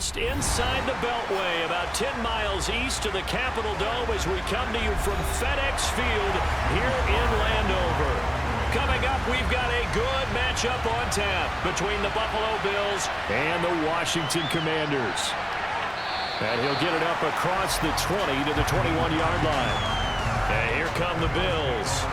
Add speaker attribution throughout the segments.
Speaker 1: just inside the Beltway, about 10 miles east of the Capitol Dome as we come to you from FedEx Field here in Landover. Coming up, we've got a good matchup on tap between the Buffalo Bills and the Washington Commanders. And he'll get it up across the 20 to the 21-yard line. And here come the Bills.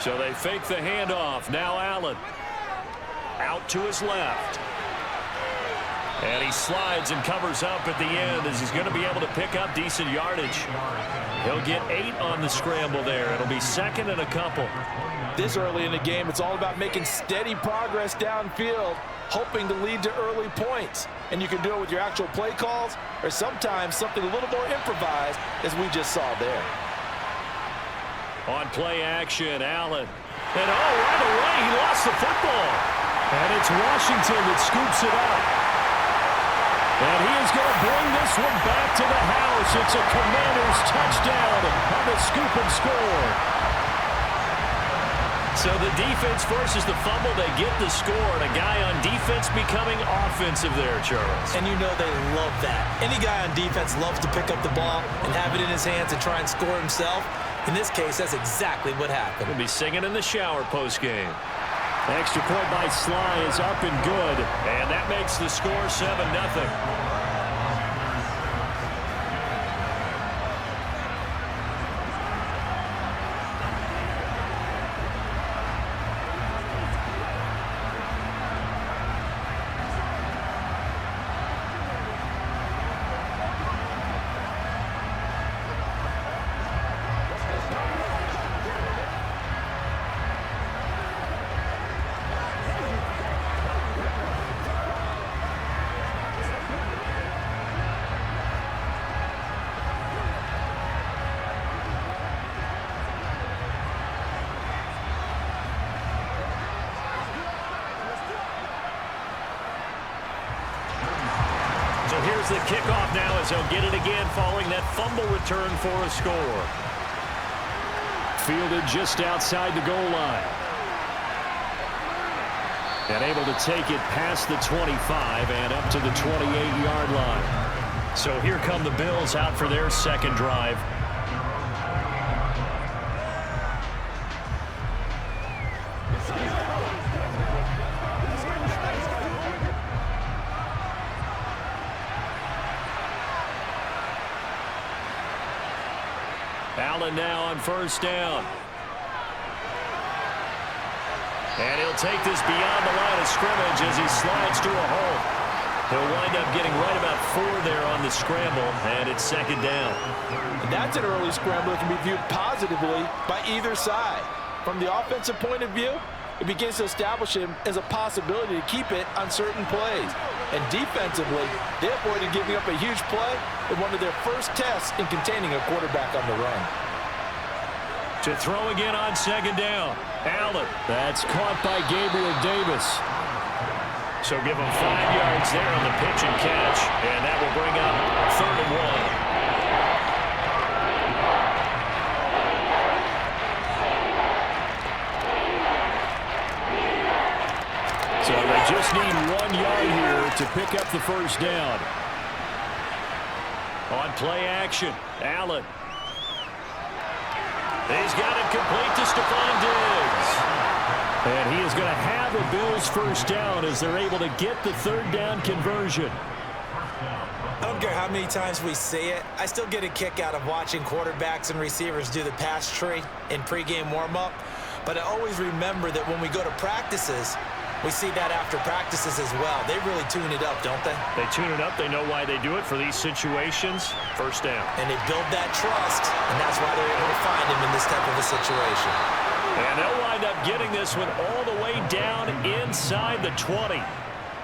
Speaker 1: So they fake the handoff. Now Allen. Out to his left. And he slides and covers up at the end as he's going to be able to pick up decent yardage. He'll get 8 on the scramble there. It'll be second and a couple.
Speaker 2: This early in the game, it's all about making steady progress downfield, hoping to lead to early points. And you can do it with your actual play calls or sometimes something a little more improvised, as we just saw there.
Speaker 1: On play action, Allen. And right away, he lost the football. And it's Washington that scoops it up. And he is going to bring this one back to the house. It's a Commanders touchdown on the scoop and score. So the defense forces the fumble. They get the score. And a guy on defense becoming offensive there, Charles.
Speaker 3: And you know they love that. Any guy on defense loves to pick up the ball and have it in his hands and try and score himself. In this case, that's exactly what happened.
Speaker 1: We'll be singing in the shower postgame. Extra point by Sly is up and good. And that makes the score 7-0. Here's the kickoff now as they'll get it again following that fumble return for a score. Fielded just outside the goal line. And able to take it past the 25 and up to the 28-yard line. So here come the Bills out for their second drive. Allen now on first down. And he'll take this beyond the line of scrimmage as he slides to a hole. He'll wind up getting right about 4 there on the scramble, and it's second down.
Speaker 2: And that's an early scramble that can be viewed positively by either side. From the offensive point of view, it begins to establish him as a possibility to keep it on certain plays. And defensively, they avoided giving up a huge play in one of their first tests in containing a quarterback on the run.
Speaker 1: To throw again on second down. Allen. That's caught by Gabriel Davis. So give him 5 yards there on the pitch and catch. And that will bring up 3rd and 1. So they just need 1 yard here to pick up the first down. On play action, Allen. He's got it complete to Stephon Diggs. And he is going to have a Bills first down as they're able to get the 3rd down conversion.
Speaker 3: I don't care how many times we see it. I still get a kick out of watching quarterbacks and receivers do the pass tree in pregame warm-up. But I always remember that when we go to practices, we see that after practices as well. They really tune it up, don't they?
Speaker 1: They tune it up. They know why they do it for these situations. First down.
Speaker 3: And they build that trust, and that's why they're able to find him in this type of a situation.
Speaker 1: And they'll wind up getting this one all the way down inside the 20.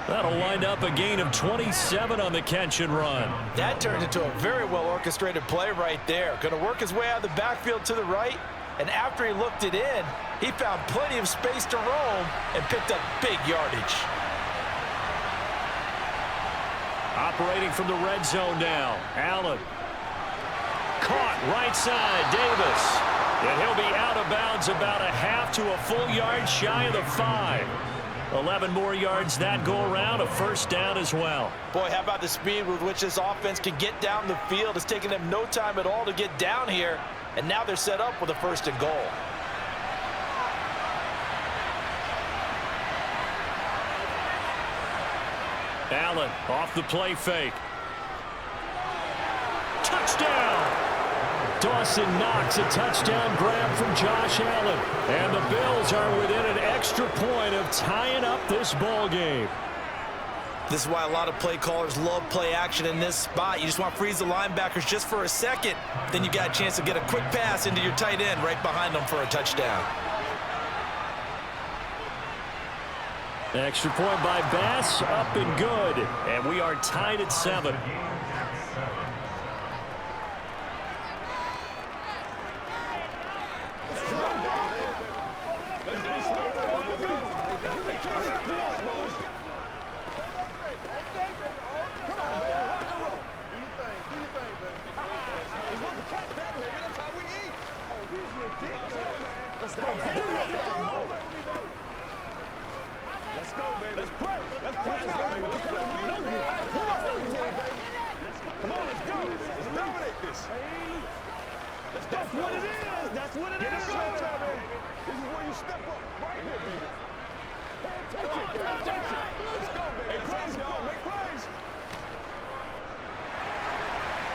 Speaker 1: That'll wind up a gain of 27 on the catch and run.
Speaker 2: That turned into a very well-orchestrated play right there. Going to work his way out of the backfield to the right. And after he looked it in, he found plenty of space to roam and picked up big yardage.
Speaker 1: operating from the red zone now. Allen. Caught right side, Davis. And he'll be out of bounds about a half to a full yard shy of the 5. 11 more yards that go around, a first down as well.
Speaker 2: Boy, how about the speed with which this offense can get down the field? It's taking them no time at all to get down here, and now they're set up with a first and goal.
Speaker 1: Allen off the play fake. Touchdown! Dawson Knox, a touchdown grab from Josh Allen. And the Bills are within an extra point of tying up this ball game.
Speaker 3: This is why a lot of play callers love play action in this spot. You just want to freeze the linebackers just for a second. Then you got a chance to get a quick pass into your tight end right behind them for a touchdown.
Speaker 1: Extra point by Bass, up and good. And we are tied at 7.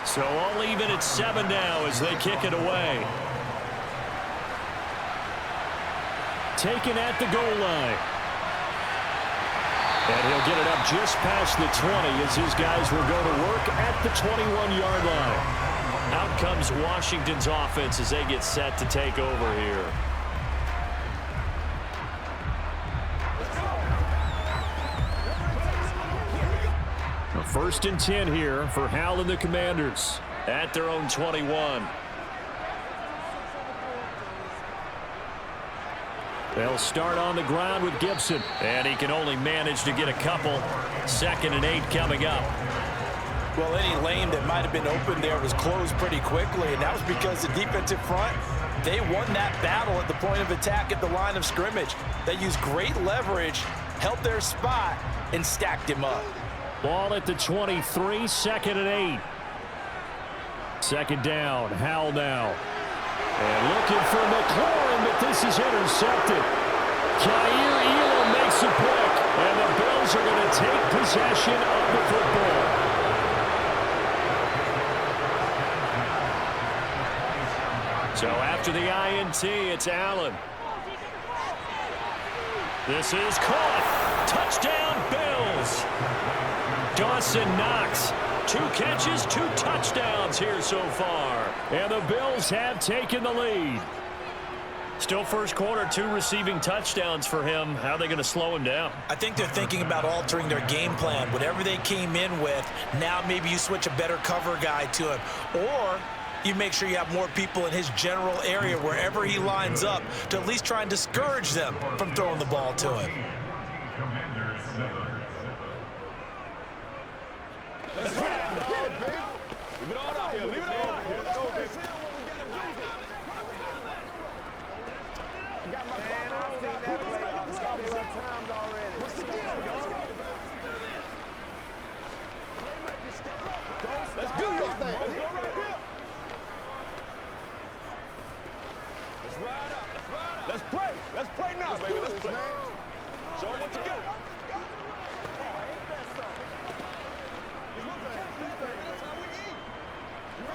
Speaker 1: So all even at 7 now as they kick it away. Taken at the goal line. And he'll get it up just past the 20 as his guys will go to work at the 21-yard line. Out comes Washington's offense as they get set to take over here. First and 10 here for Howell and the Commanders at their own 21. They'll start on the ground with Gibson, and he can only manage to get a couple. 2nd and 8 coming up.
Speaker 2: Well, any lane that might have been open there was closed pretty quickly, and that was because the defensive front, they won that battle at the point of attack at the line of scrimmage. They used great leverage, held their spot, and stacked him up.
Speaker 1: Ball at the 23, 2nd and 8. 2nd down, Howell now. And looking for McLaurin, but this is intercepted. Kaiir Elam makes a pick, and the Bills are going to take possession of the football. So after the INT, it's Allen. This is caught. Touchdown, Bills. Dawson Knox, 2 catches, 2 touchdowns here so far. And the Bills have taken the lead. Still first quarter, 2 receiving touchdowns for him. How are they going to slow him down?
Speaker 3: I think they're thinking about altering their game plan. Whatever they came in with, now maybe you switch a better cover guy to him. Or you make sure you have more people in his general area wherever he lines up to at least try and discourage them from throwing the ball to him.
Speaker 4: Let's play now, baby. Let's play. Show them what to do.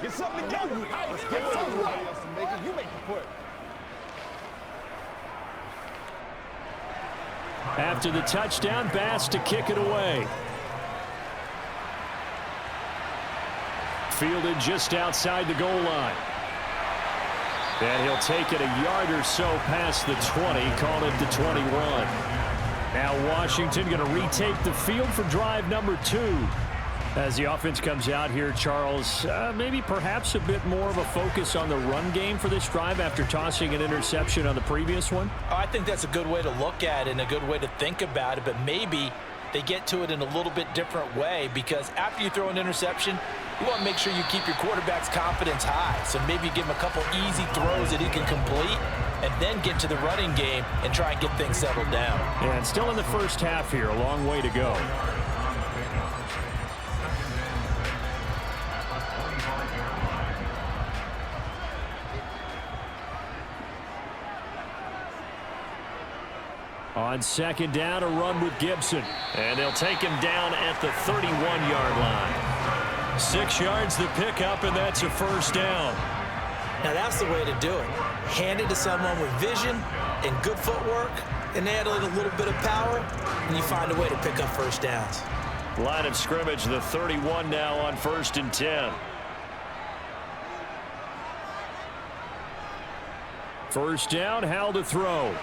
Speaker 4: Get something together. Let's get something right. You make the play.
Speaker 1: After the touchdown, Bass to kick it away. Fielded just outside the goal line. And he'll take it a yard or so past the 20, call it the 21. Now Washington going to retake the field for drive number 2. As the offense comes out here, Charles, maybe perhaps a bit more of a focus on the run game for this drive after tossing an interception on the previous one?
Speaker 2: I think that's a good way to look at it and a good way to think about it, but maybe they get to it in a little bit different way, because after you throw an interception, you want to make sure you keep your quarterback's confidence high. So maybe give him a couple easy throws that he can complete, and then get to the running game and try and get things settled down.
Speaker 1: Yeah, and still in the first half here, a long way to go. On second down, a run with Gibson. And they'll take him down at the 31-yard line. 6 yards the pickup, and that's a first down.
Speaker 3: Now that's the way to do it. Hand it to someone with vision and good footwork, and add a little bit of power, and you find a way to pick up first downs.
Speaker 1: Line of scrimmage, the 31 now on 1st and 10. First down, Howell to throw.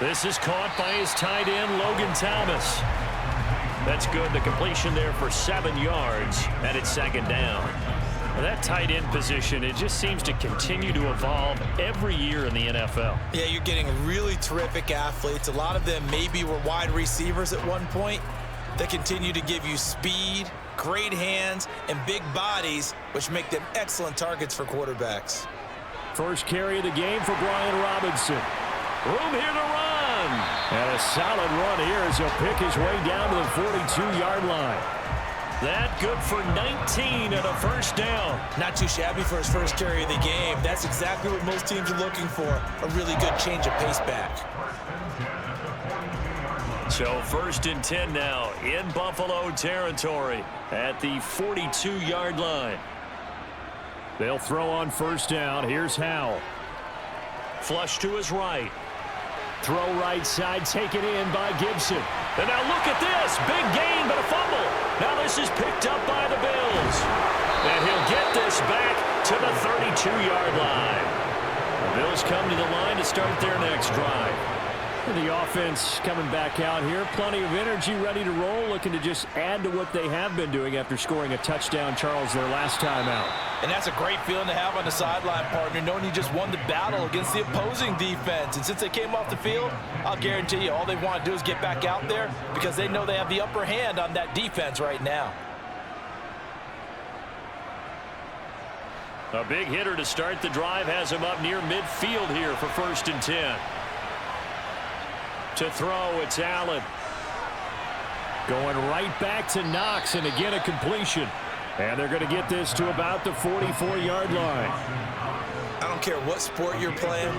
Speaker 1: This is caught by his tight end, Logan Thomas. That's good. The completion there for 7 yards, and it's second down. Well, that tight end position, it just seems to continue to evolve every year in the NFL.
Speaker 3: Yeah, you're getting really terrific athletes. A lot of them maybe were wide receivers at one point. They continue to give you speed, great hands, and big bodies, which make them excellent targets for quarterbacks.
Speaker 1: First carry of the game for Brian Robinson. Room here to run. And a solid run here as he'll pick his way down to the 42-yard line. That good for 19 and a first down.
Speaker 3: Not too shabby for his first carry of the game. That's exactly what most teams are looking for, a really good change of pace back.
Speaker 1: So 1st and 10 now in Buffalo territory at the 42-yard line. They'll throw on first down. Here's Howell. Flush to his right. Throw right side, taken in by Gibson. And now look at this. Big gain, but a fumble. Now this is picked up by the Bills. And he'll get this back to the 32-yard line. The Bills come to the line to start their next drive. And the offense coming back out here. Plenty of energy, ready to roll, looking to just add to what they have been doing after scoring a touchdown, Charles, their last time out.
Speaker 2: And that's a great feeling to have on the sideline, partner, knowing you just won the battle against the opposing defense. And since they came off the field, I'll guarantee you all they want to do is get back out there, because they know they have the upper hand on that defense right now.
Speaker 1: A big hitter to start the drive has him up near midfield here for 1st and 10. To throw, it's Allen. Going right back to Knox, and again a completion. And they're going to get this to about the 44-yard line.
Speaker 3: I don't care what sport you're playing.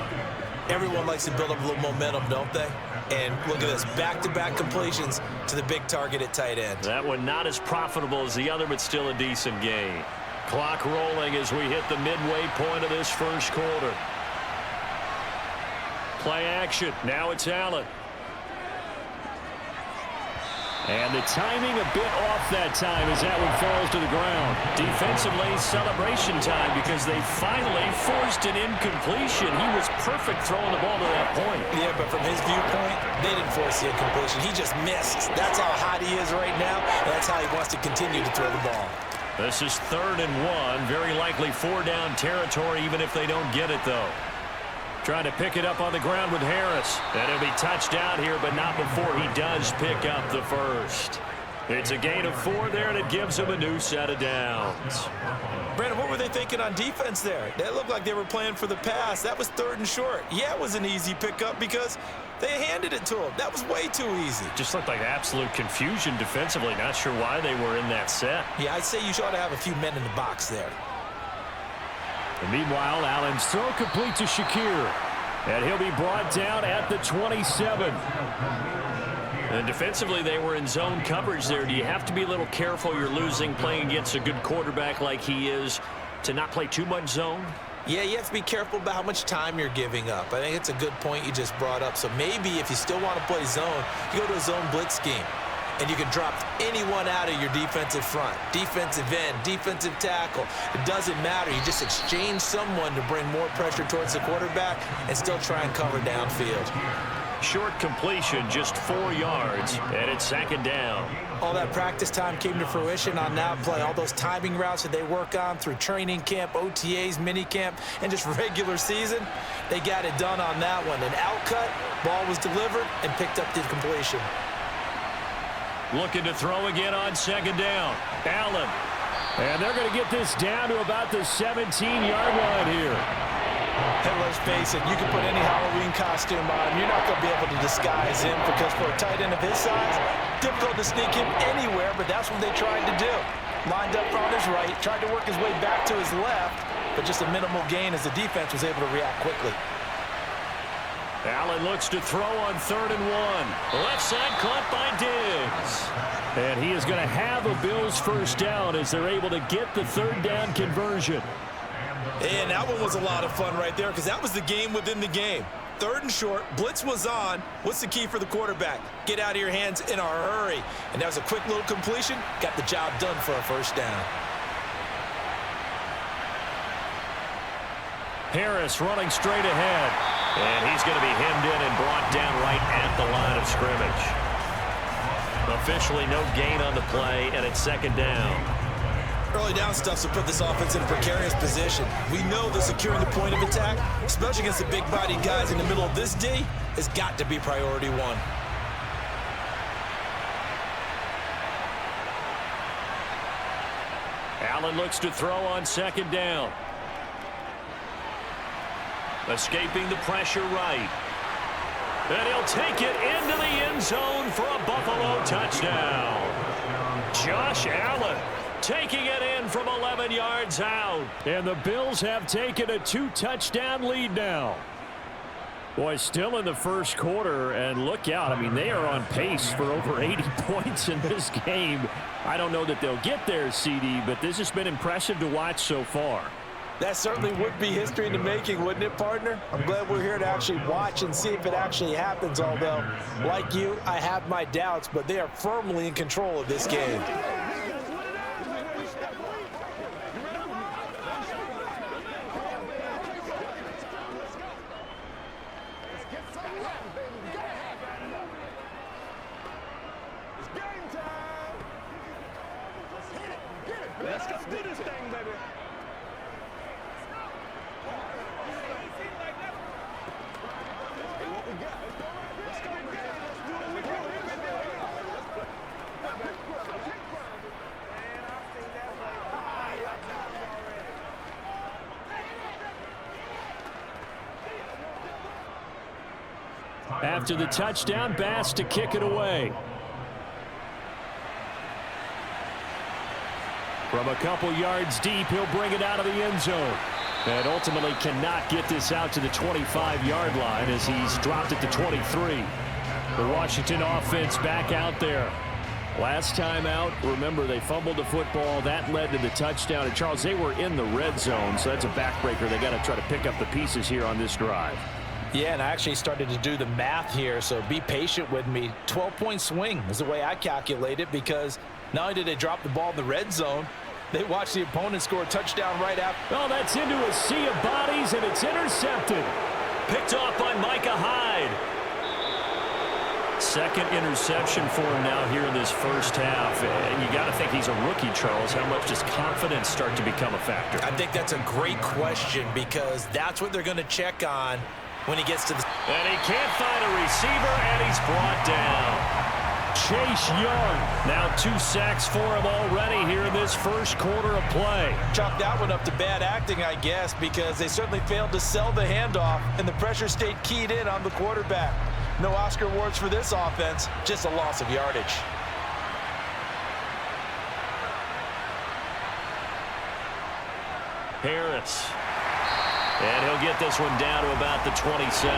Speaker 3: Everyone likes to build up a little momentum, don't they? And look at this, back-to-back completions to the big target at tight end.
Speaker 1: That one not as profitable as the other, but still a decent gain. Clock rolling as we hit the midway point of this first quarter. Play action. Now it's Allen. And the timing a bit off that time as that one falls to the ground. Defensively, celebration time, because they finally forced an incompletion. He was perfect throwing the ball to that point.
Speaker 3: Yeah, but from his viewpoint, they didn't force the incompletion. He just missed. That's how hot he is right now, and that's how he wants to continue to throw the ball.
Speaker 1: This is 3rd and 1. Very likely 4-down territory, even if they don't get it, though. Trying to pick it up on the ground with Harris. And he'll be touched out here, but not before he does pick up the first. It's a gain of 4 there, and it gives him a new set of downs.
Speaker 3: Brandon, what were they thinking on defense there? They looked like they were playing for the pass. That was 3rd and short. Yeah, it was an easy pickup because they handed it to him. That was way too easy.
Speaker 1: Just looked like absolute confusion defensively. Not sure why they were in that set.
Speaker 3: Yeah, I'd say you ought to have a few men in the box there.
Speaker 1: And meanwhile, Allen's throw complete to Shakir. And he'll be brought down at the 27. And defensively, they were in zone coverage there. Do you have to be a little careful? You're losing, playing against a good quarterback like he is, to not play too much zone?
Speaker 3: Yeah, you have to be careful about how much time you're giving up. I think it's a good point you just brought up. So maybe if you still want to play zone, you go to a zone blitz scheme. And you can drop anyone out of your defensive front, defensive end, defensive tackle. It doesn't matter. You just exchange someone to bring more pressure towards the quarterback and still try and cover downfield.
Speaker 1: Short completion, just 4 yards, and it's 2nd down.
Speaker 3: All that practice time came to fruition on that play. All those timing routes that they work on through training camp, OTAs, minicamp, and just regular season, they got it done on that one. An outcut, ball was delivered, and picked up the completion.
Speaker 1: Looking to throw again on second down. Allen. And they're going to get this down to about the 17-yard line here.
Speaker 2: And let's face it, you can put any Halloween costume on him. You're not going to be able to disguise him because for a tight end of his size, difficult to sneak him anywhere, but that's what they tried to do. Lined up on his right, tried to work his way back to his left, but just a minimal gain as the defense was able to react quickly.
Speaker 1: Allen looks to throw on 3rd and 1. Left side caught by Diggs. And he is going to have a Bills first down as they're able to get the 3rd down conversion.
Speaker 3: And that one was a lot of fun right there because that was the game within the game. 3rd and short, blitz was on. What's the key for the quarterback? Get out of your hands in a hurry. And that was a quick little completion. Got the job done for a first down.
Speaker 1: Harris running straight ahead. And he's going to be hemmed in and brought down right at the line of scrimmage. Officially no gain on the play, and it's 2nd down.
Speaker 3: Early down stuff to put this offense in a precarious position. We know that securing the point of attack, especially against the big-bodied guys in the middle of this D, has got to be priority 1.
Speaker 1: Allen looks to throw on 2nd down. Escaping the pressure right. And he'll take it into the end zone for a Buffalo touchdown. Josh Allen taking it in from 11 yards out. And the Bills have taken a 2-touchdown lead now. Boy, still in the first quarter, and look out. I mean, they are on pace for over 80 points in this game. I don't know that they'll get there, CD, but this has been impressive to watch so far.
Speaker 2: That certainly would be history in the making, wouldn't it, partner? I'm glad we're here to actually watch and see if it actually happens, although, like you, I have my doubts, but they are firmly in control of this game.
Speaker 4: Let's go do this thing, baby.
Speaker 1: After the touchdown, Bass to kick it away. From a couple yards deep, he'll bring it out of the end zone. And ultimately cannot get this out to the 25-yard line as he's dropped it to 23. The Washington offense back out there. Last time out, remember, they fumbled the football. That led to the touchdown. And, Charles, they were in the red zone, so that's a backbreaker. They got to try to pick up the pieces here on this drive.
Speaker 2: Yeah, and I actually started to do the math here, so be patient with me. 12-point swing is the way I calculate it because not only did they drop the ball in the red zone, they watched the opponent score a touchdown right after.
Speaker 1: Oh, that's into a sea of bodies, and it's intercepted. Picked off by Micah Hyde. Second interception for him now here in this first half. And you got to think he's a rookie, Charles. How much does confidence start to become a factor?
Speaker 3: I think that's a great question because that's what they're going to check on when he gets to the...
Speaker 1: And he can't find a receiver, and he's brought down. Chase Young, now 2 sacks for him already here in this first quarter of play.
Speaker 2: Chalk that one up to bad acting, I guess, because they certainly failed to sell the handoff, and the pressure stayed keyed in on the quarterback. No Oscar awards for this offense, just a loss of yardage.
Speaker 1: Harris. And he'll get this one down to about the 27.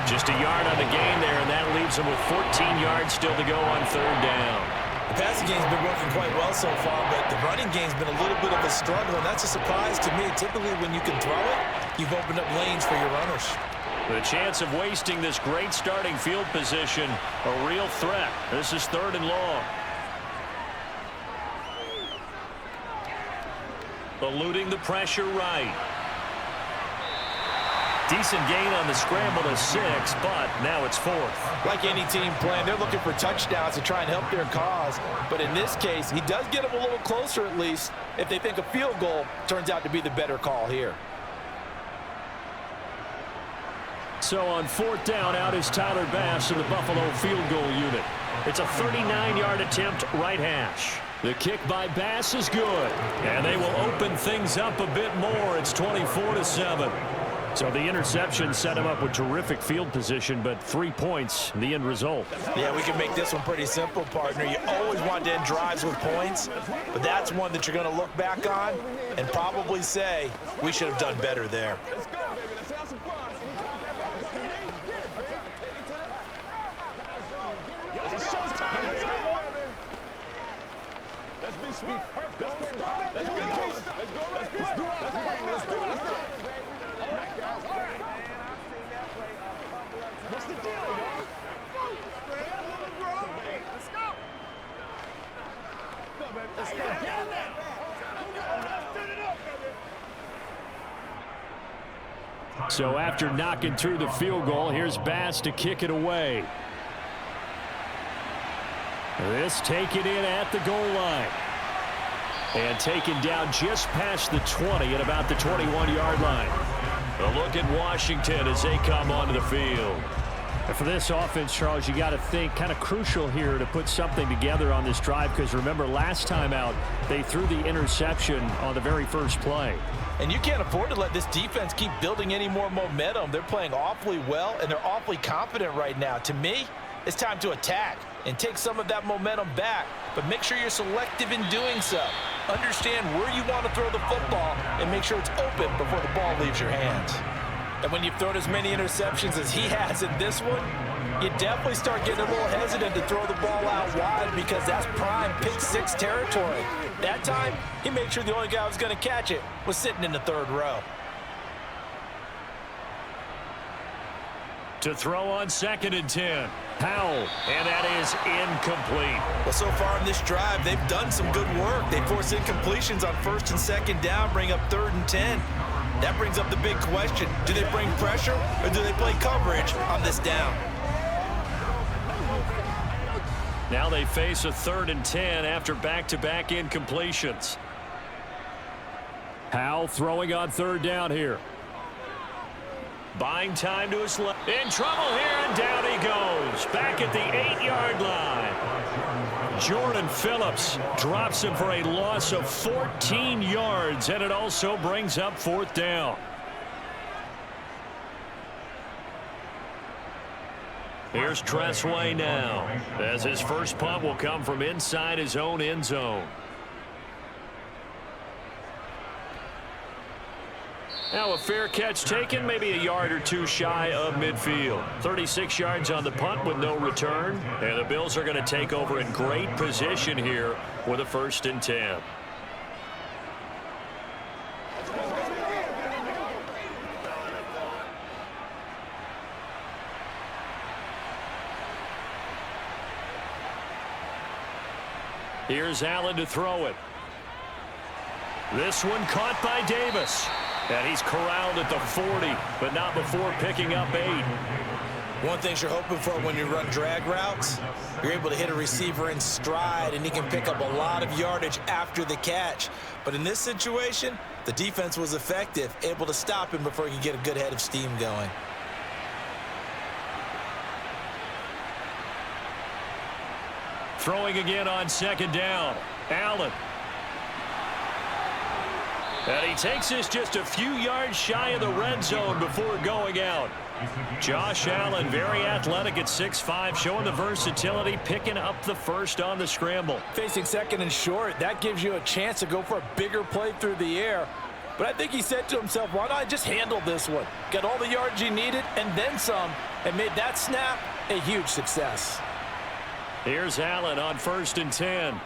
Speaker 1: Just a yard on the gain there, and that leaves him with 14 yards still to go on 3rd down.
Speaker 3: The passing game's been working quite well so far, but the running game's been a little bit of a struggle, and that's a surprise to me. Typically, when you can throw it, you've opened up lanes for your runners.
Speaker 1: The chance of wasting this great starting field position, a real threat. This is 3rd and long. Eluding the pressure right. Decent gain on the scramble is 6, but now it's 4th.
Speaker 2: Like any team playing, they're looking for touchdowns to try and help their cause. But in this case, he does get them a little closer at least if they think a field goal turns out to be the better call here.
Speaker 1: So on 4th down, out is Tyler Bass in the Buffalo field goal unit. It's a 39-yard attempt, right hash. The kick by Bass is good, and they will open things up a bit more. It's 24-7. So the interception set him up with terrific field position, but 3 points, the end result.
Speaker 2: Yeah, we can make this one pretty simple, partner. You always want to end drives with points, but that's one that you're going to look back on and probably say, we should have done better there.
Speaker 4: Let's go, baby. Let's have some fun. It's showtime. Let's go. Let's be sweet. Let's go. Let's go. Let's go. Let's do it. Let's do it. All right, guys. All right. What's the deal, y'all? Let's go. Let's go, baby. Get in there. Turn it up, baby.
Speaker 1: So after knocking through the field goal, here's Bass to kick it away. This taken in at the goal line. And taken down just past the 20 at about the 21-yard line. A look at Washington as they come onto the field. And for this offense, Charles, you got to think kind of crucial here to put something together on this drive, because remember last time out they threw the interception on the very first play.
Speaker 2: And you can't afford to let this defense keep building any more momentum. They're playing awfully well, and they're awfully confident right now. To me, it's time to attack and take some of that momentum back, but make sure you're selective in doing so. Understand where you want to throw the football and make sure it's open before the ball leaves your hands. And when you've thrown as many interceptions as he has in this one, you definitely start getting a little hesitant to throw the ball out wide, because that's prime pick six territory. That time, he made sure the only guy who was going to catch it was sitting in the third row.
Speaker 1: To throw on 2nd and 10. Howell, and that is incomplete.
Speaker 2: Well, so far in this drive, they've done some good work. They force incompletions on 1st and 2nd down, bring up 3rd and 10. That brings up the big question. Do they bring pressure, or do they play coverage on this down?
Speaker 1: Now they face a 3rd and 10 after back-to-back incompletions. Howell throwing on 3rd down here. Buying time to his left. In trouble here, and down he goes. Back at the 8-yard line. Jordan Phillips drops him for a loss of 14 yards, and it also brings up 4th down. Here's Tressway now, as his first punt will come from inside his own end zone. Now a fair catch taken, maybe a yard or two shy of midfield. 36 yards on the punt with no return. And the Bills are going to take over in great position here with a 1st and 10. Here's Allen to throw it. This one caught by Davis. And he's corralled at the 40, but not before picking up 8.
Speaker 3: One thing you're hoping for when you run drag routes, you're able to hit a receiver in stride, and he can pick up a lot of yardage after the catch. But in this situation, the defense was effective, able to stop him before he could get a good head of steam going.
Speaker 1: Throwing again on 2nd down. Allen. And he takes this just a few yards shy of the red zone before going out. Josh Allen, very athletic at 6'5", showing the versatility, picking up the first on the scramble.
Speaker 2: Facing 2nd and short, that gives you a chance to go for a bigger play through the air. But I think he said to himself, why not I just handle this one? Got all the yards he needed and then some, and made that snap a huge success.
Speaker 1: Here's Allen on 1st and 10.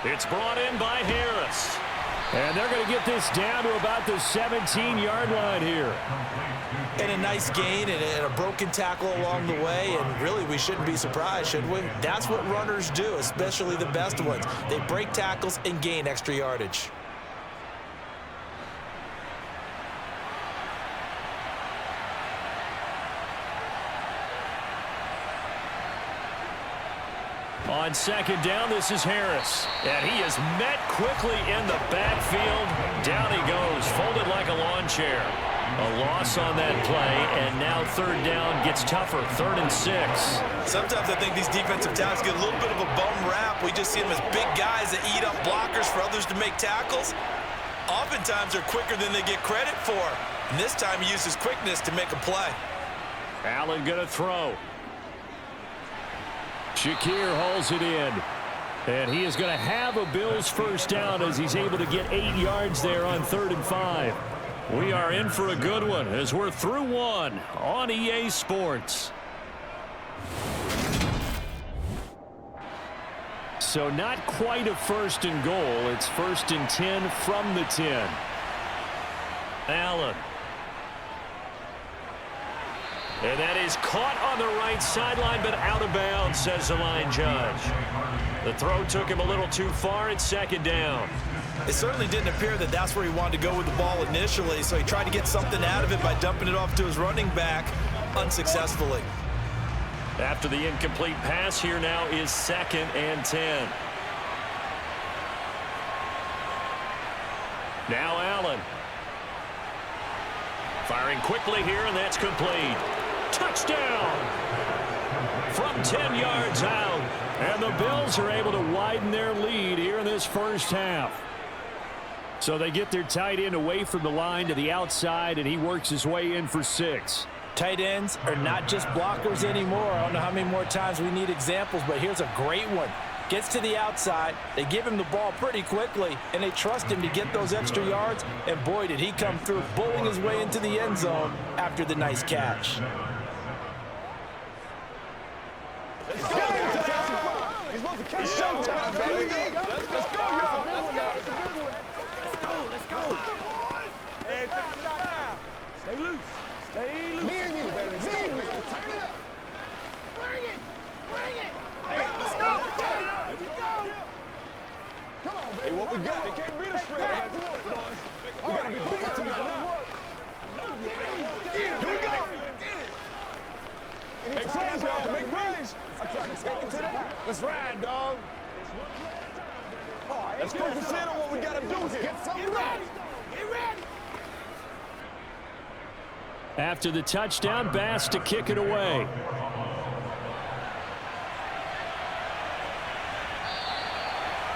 Speaker 1: It's brought in by Harris. And they're going to get this down to about the 17-yard line here.
Speaker 3: And a nice gain and a broken tackle along the way, and really we shouldn't be surprised, should we? That's what runners do, especially the best ones. They break tackles and gain extra yardage.
Speaker 1: On 2nd down, this is Harris. And he is met quickly in the backfield. Down he goes, folded like a lawn chair. A loss on that play, and now third down gets tougher. 3rd and 6.
Speaker 3: Sometimes I think these defensive tackles get a little bit of a bum rap. We just see them as big guys that eat up blockers for others to make tackles. Oftentimes they're quicker than they get credit for. And this time he uses quickness to make a play.
Speaker 1: Allen going to throw. Shakir hauls it in. And he is going to have a Bills first down as he's able to get 8 yards there on 3rd and 5. We are in for a good one as we're through one on EA Sports. So not quite a 1st and goal. It's 1st and 10 from the 10. Allen. And that is caught on the right sideline, but out of bounds, says the line judge. The throw took him a little too far. It's 2nd down.
Speaker 3: It certainly didn't appear that that's where he wanted to go with the ball initially, so he tried to get something out of it by dumping it off to his running back unsuccessfully.
Speaker 1: After the incomplete pass, here now is 2nd and 10. Now Allen. Firing quickly here, and that's complete. Touchdown! From 10 yards out, and the Bills are able to widen their lead here in this first half. So they get their tight end away from the line to the outside, and he works his way in for 6.
Speaker 2: Tight ends are not just blockers anymore. I don't know how many more times we need examples, but here's a great one. Gets to the outside, they give him the ball pretty quickly, and they trust him to get those extra yards, and boy, did he come through, bowling his way into the end zone after the nice catch.
Speaker 4: It's showtime, baby. Let's go, y'all. Let's go. Hey, stay loose. Stay loose. Me and you, baby. Me and you. Turn it up. Bring it. Bring it. Hey, let's go. Here we go. Come on, baby. Hey, what we got? They can't beat us straight. We gotta be bigger tonight. Here we go. Hey, friends, y'all can make plays. I'm trying to take it to that. Let's ride, dog. Let's focus in on what we got to do here. Get ready. Get ready.
Speaker 1: After the touchdown, Bass to kick it away.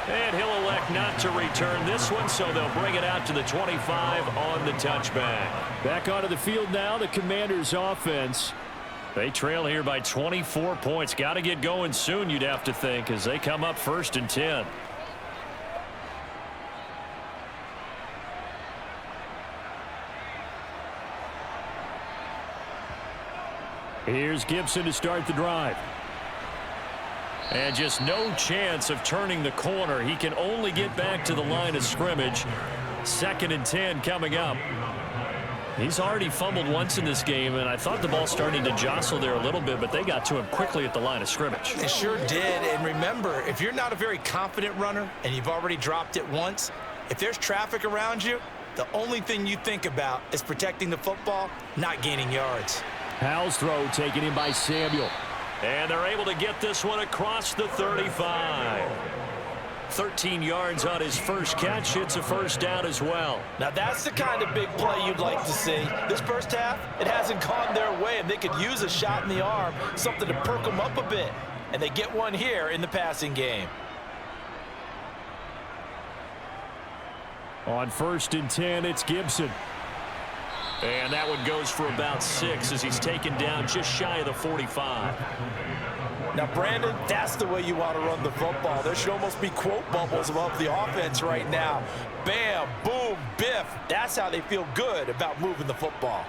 Speaker 1: And he'll elect not to return this one, so they'll bring it out to the 25 on the touchback. Back onto the field now, the Commanders' offense. They trail here by 24 points. Got to get going soon, you'd have to think, as they come up 1st and 10. Here's Gibson to start the drive. And just no chance of turning the corner. He can only get back to the line of scrimmage. 2nd and 10 coming up. He's already fumbled once in this game, and I thought the ball starting to jostle there a little bit, but they got to him quickly at the line of scrimmage.
Speaker 3: It sure did. And remember, if you're not a very confident runner and you've already dropped it once, if there's traffic around you, the only thing you think about is protecting the football, not gaining yards.
Speaker 1: Howell's throw taken in by Samuel. And they're able to get this one across the 35. 13 yards on his first catch. It's a first down as well.
Speaker 2: Now that's the kind of big play you'd like to see. This first half, it hasn't gone their way, and they could use a shot in the arm, something to perk them up a bit. And they get one here in the passing game.
Speaker 1: On 1st and 10, it's Gibson. And that one goes for about 6 as he's taken down just shy of the 45.
Speaker 2: Now, Brandon, that's the way you want to run the football. There should almost be quote bubbles above the offense right now. Bam, boom, biff. That's how they feel good about moving the football.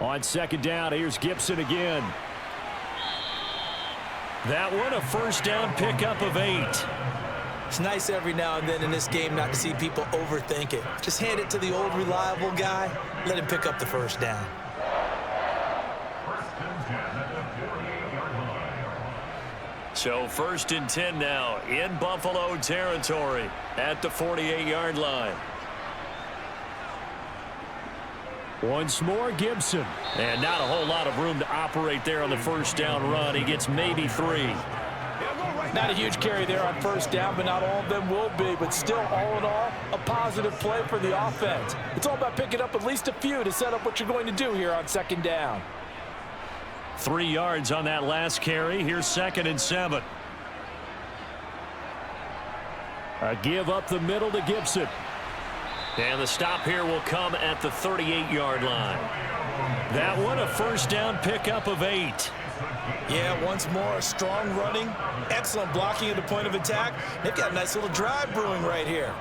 Speaker 1: On 2nd down, here's Gibson again. That one, a first down pickup of 8.
Speaker 3: It's nice every now and then in this game not to see people overthink it. Just hand it to the old reliable guy. Let him pick up the first down.
Speaker 1: So 1st and 10 now in Buffalo territory at the 48-yard line. Once more, Gibson. And not a whole lot of room to operate there on the first down run. He gets maybe 3.
Speaker 2: Not a huge carry there on first down, but not all of them will be. But still, all in all, a positive play for the offense. It's all about picking up at least a few to set up what you're going to do here on second down.
Speaker 1: 3 yards on that last carry. Here's 2nd and 7. A give up the middle to Gibson. And the stop here will come at the 38-yard line. That one, a first down pickup of 8.
Speaker 3: Yeah, once more, strong running, excellent blocking at the point of attack. They've got a nice little drive brewing right here.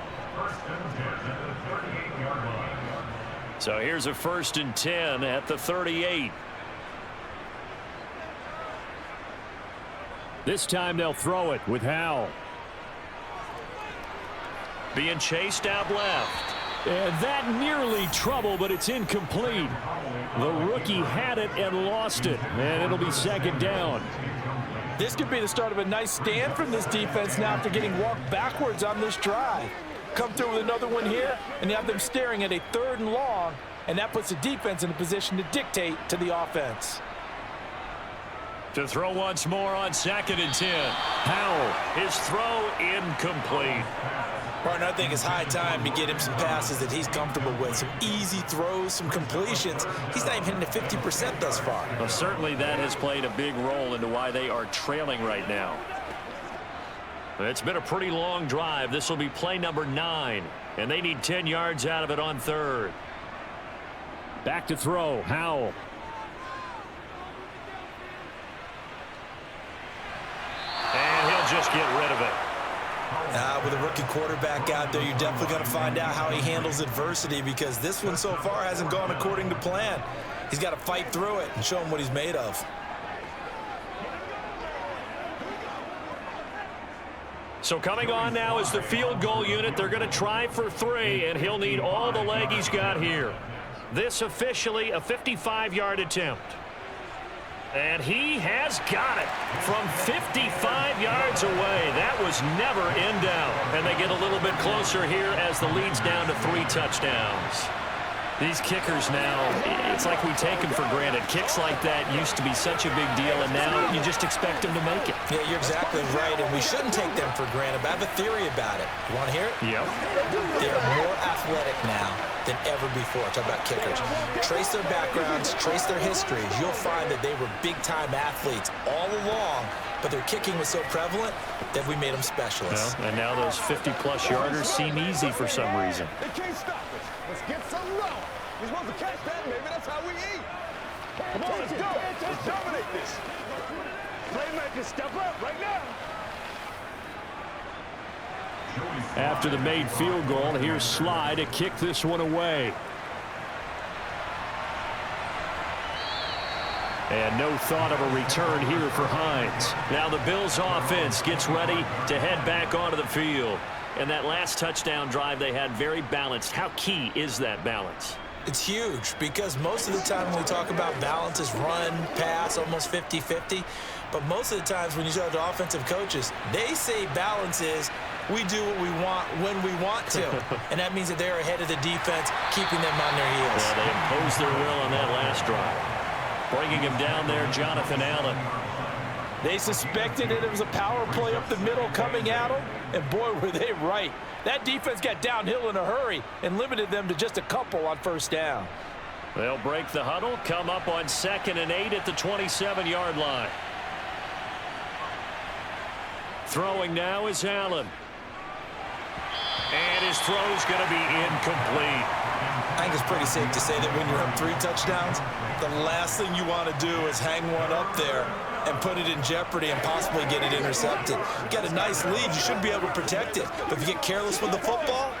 Speaker 1: So here's a 1st and 10 at the 38. This time they'll throw it with Howell. Being chased out left. And that nearly trouble, but it's incomplete. The rookie had it and lost it, and it'll be 2nd down.
Speaker 2: This could be the start of a nice stand from this defense now after getting walked backwards on this drive. Come through with another one here, and you have them staring at a 3rd and long, and that puts the defense in a position to dictate to the offense.
Speaker 1: To throw once more on 2nd and 10. Howell, his throw incomplete.
Speaker 3: Partner, I think it's high time to get him some passes that he's comfortable with. Some easy throws, some completions. He's not even hitting the 50% thus far.
Speaker 1: Well, certainly that has played a big role into why they are trailing right now. It's been a pretty long drive. This will be play number 9, and they need 10 yards out of it on 3rd. Back to throw, Howell. And he'll just get rid of it.
Speaker 3: With a rookie quarterback out there, you're definitely going to find out how he handles adversity, because this one so far hasn't gone according to plan. He's got to fight through it and show him what he's made of.
Speaker 1: So coming on now is the field goal unit. They're going to try for 3, and he'll need all the leg he's got here. This officially a 55-yard attempt. And he has got it from 55 yards away. That was never in doubt. And they get a little bit closer here as the lead's down to 3 touchdowns. These kickers now, it's like we take them for granted. Kicks like that used to be such a big deal, and now you just expect them to make it.
Speaker 3: Yeah, you're exactly right, and we shouldn't take them for granted. But I have a theory about it. You want to hear it?
Speaker 1: Yep.
Speaker 3: They're more athletic now than ever before. Talk about kickers. Trace their backgrounds, trace their histories. You'll find that they were big-time athletes all along, but their kicking was so prevalent that we made them specialists.
Speaker 1: Well, and now those 50-plus yarders seem easy for some reason.
Speaker 4: They can't stop us. Let's get some love. You're supposed to catch that, baby. That's how we eat. Come on, let's go. Let's dominate this. Playmakers, step up right now.
Speaker 1: After the made field goal, here's Sly to kick this one away. And no thought of a return here for Hines. Now the Bills offense gets ready to head back onto the field. And that last touchdown drive they had very balanced. How key is that balance?
Speaker 3: It's huge, because most of the time when we talk about balance is run, pass, almost 50-50. But most of the times when you talk to offensive coaches, they say balance is we do what we want when we want to. And that means that they're ahead of the defense, keeping them on their heels.
Speaker 1: Yeah, they imposed their will on that last drive. Bringing him down there, Jonathan Allen.
Speaker 2: They suspected that it was a power play up the middle coming at them, and boy, were they right. That defense got downhill in a hurry and limited them to just a couple on first down.
Speaker 1: They'll break the huddle, come up on 2nd and 8 at the 27-yard line. Throwing now is Allen. And his throw's going to be incomplete.
Speaker 3: I think it's pretty safe to say that when you're up 3 touchdowns, the last thing you want to do is hang one up there and put it in jeopardy and possibly get it intercepted. You got a nice lead. You should be able to protect it. But if you get careless with the football,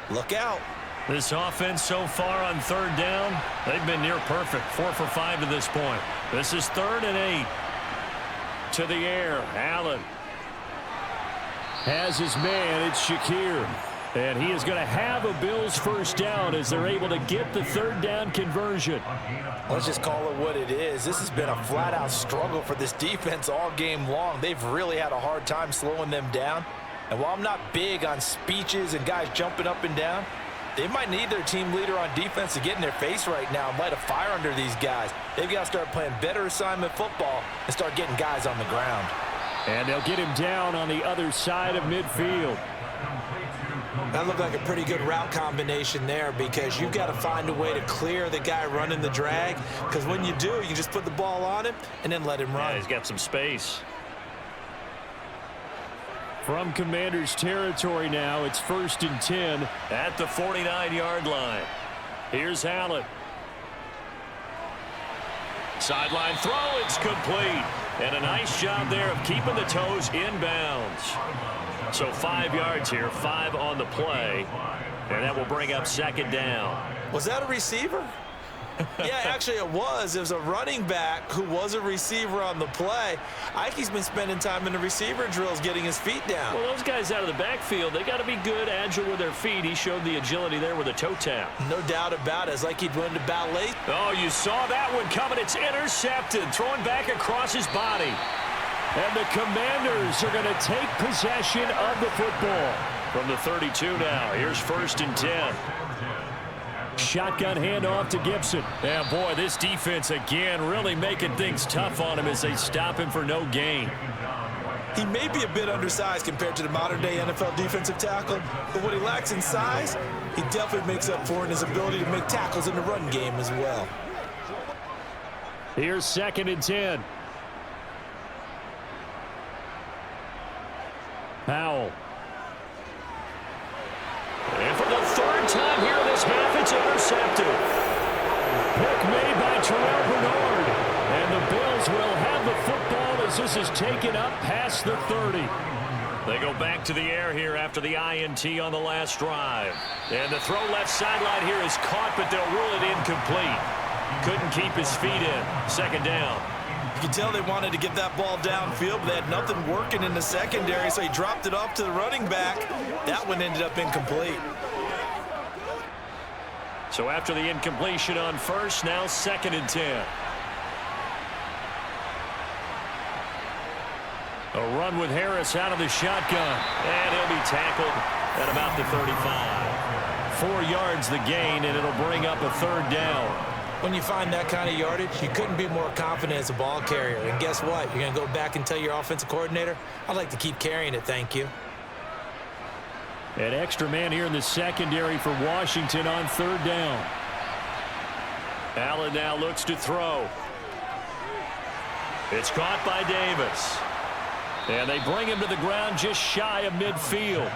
Speaker 3: look out.
Speaker 1: This offense so far on 3rd down, they've been near perfect. 4 for 5 to this point. This is 3rd and 8. To the air, Allen has his man. It's Shakir. And he is going to have a Bills first down as they're able to get the 3rd down conversion.
Speaker 2: Let's just call it what it is. This has been a flat-out struggle for this defense all game long. They've really had a hard time slowing them down. And while I'm not big on speeches and guys jumping up and down, They might need their team leader on defense to get in their face right now and light a fire under these guys. They've got to start playing better assignment football and start getting guys on the ground.
Speaker 1: And they'll get him down on the other side of midfield.
Speaker 3: That looked like a pretty good route combination there, because you've got to find a way to clear the guy running the drag, because when you do, you just put the ball on him and then let him run.
Speaker 1: Yeah, he's got some space. From Commanders territory now, it's 1st and 10 at the 49-yard line. Here's Howell. Sideline throw, it's complete. And a nice job there of keeping the toes inbounds. So 5 yards here, 5 on the play. And that will bring up 2nd down.
Speaker 3: Was that a receiver? Yeah, actually it was. It was a running back who was a receiver on the play. Ike's been spending time in the receiver drills getting his feet down.
Speaker 1: Well, those guys out of the backfield, they got to be good, agile with their feet. He showed the agility there with a toe tap.
Speaker 3: No doubt about it. It's like he'd run to ballet.
Speaker 1: Oh, you saw that one coming. It's intercepted. Throwing back across his body. And the Commanders are going to take possession of the football. From the 32 now. Here's 1st and 10. Shotgun handoff to Gibson. Yeah, boy, this defense again really making things tough on him as they stop him for no gain.
Speaker 3: He may be a bit undersized compared to the modern-day NFL defensive tackle, but what he lacks in size, he definitely makes up for in his ability to make tackles in the run game as well.
Speaker 1: Here's 2nd and 10. Howell. And for the 3rd time here this half, it's intercepted. Pick made by Terrell Bernard. And the Bills will have the football as this is taken up past the 30. They go back to the air here after the INT on the last drive. And the throw left sideline here is caught, but they'll rule it incomplete. Couldn't keep his feet in. 2nd down.
Speaker 3: You can tell they wanted to get that ball downfield, but they had nothing working in the secondary, so he dropped it off to the running back. That one ended up incomplete.
Speaker 1: So after the incompletion on 1st, now 2nd and 10. A run with Harris out of the shotgun. And he'll be tackled at about the 35. 4 yards the gain, and it'll bring up a 3rd down.
Speaker 3: When you find that kind of yardage, you couldn't be more confident as a ball carrier. And guess what? You're going to go back and tell your offensive coordinator, I'd like to keep carrying it, thank you.
Speaker 1: An extra man here in the secondary for Washington on 3rd down. Allen now looks to throw. It's caught by Davis. And they bring him to the ground just shy of midfield.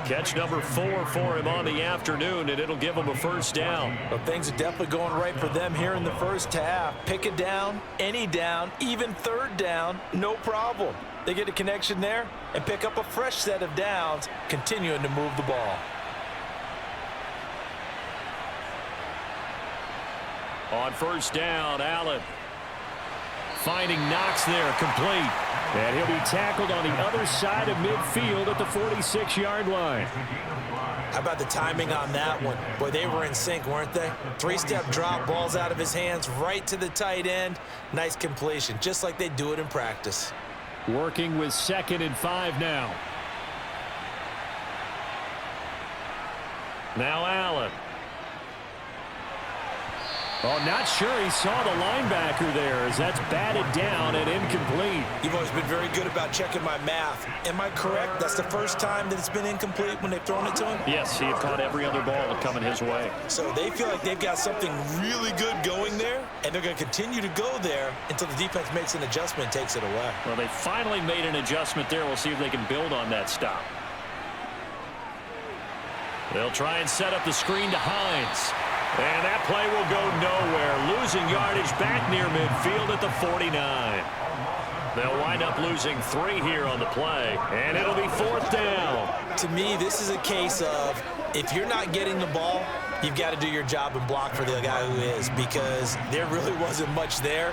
Speaker 1: Catch number 4 for him on the afternoon, and it'll give him a 1st down.
Speaker 3: Well, things are definitely going right for them here in the 1st half. Pick it down, any down, even 3rd down, no problem. They get a connection there and pick up a fresh set of downs, continuing to move the ball.
Speaker 1: On 1st down, Allen finding Knox there, complete. And he'll be tackled on the other side of midfield at the 46-yard line.
Speaker 3: How about the timing on that one? Boy, they were in sync, weren't they? 3-step drop, balls out of his hands, right to the tight end. Nice completion, just like they do it in practice.
Speaker 1: Working with 2nd and 5 now. Now Allen. Oh, not sure he saw the linebacker there as that's batted down and incomplete.
Speaker 3: You've always been very good about checking my math. Am I correct? That's the first time that it's been incomplete when they've thrown it to him?
Speaker 1: Yes, he had caught every other ball coming his way.
Speaker 3: So they feel like they've got something really good going there, and they're going to continue to go there until the defense makes an adjustment and takes it away.
Speaker 1: Well, they finally made an adjustment there. We'll see if they can build on that stop. They'll try and set up the screen to Hines. And that play will go nowhere. Losing yardage back near midfield at the 49. They'll wind up losing 3 here on the play. And it'll be 4th down.
Speaker 3: To me, this is a case of if you're not getting the ball, you've got to do your job and block for the guy who is, because there really wasn't much there.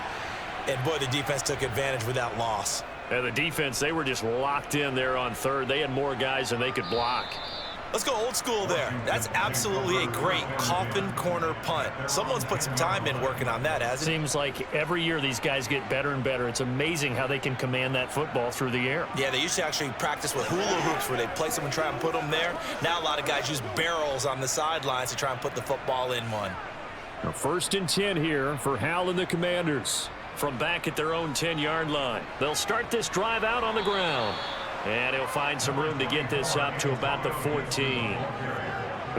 Speaker 3: And, boy, the defense took advantage with that loss.
Speaker 1: And the defense, they were just locked in there on 3rd. They had more guys than they could block.
Speaker 3: Let's go old school there. That's absolutely a great coffin corner punt. Someone's put some time in working on that, hasn't it?
Speaker 1: Seems like every year these guys get better and better. It's amazing how they can command that football through the air.
Speaker 3: Yeah, they used to actually practice with hula hoops where they'd place them and try and put them there. Now a lot of guys use barrels on the sidelines to try and put the football in one.
Speaker 1: Now 1st and 10 here for Howell and the Commanders. From back at their own 10-yard line. They'll start this drive out on the ground. And he'll find some room to get this up to about the 14.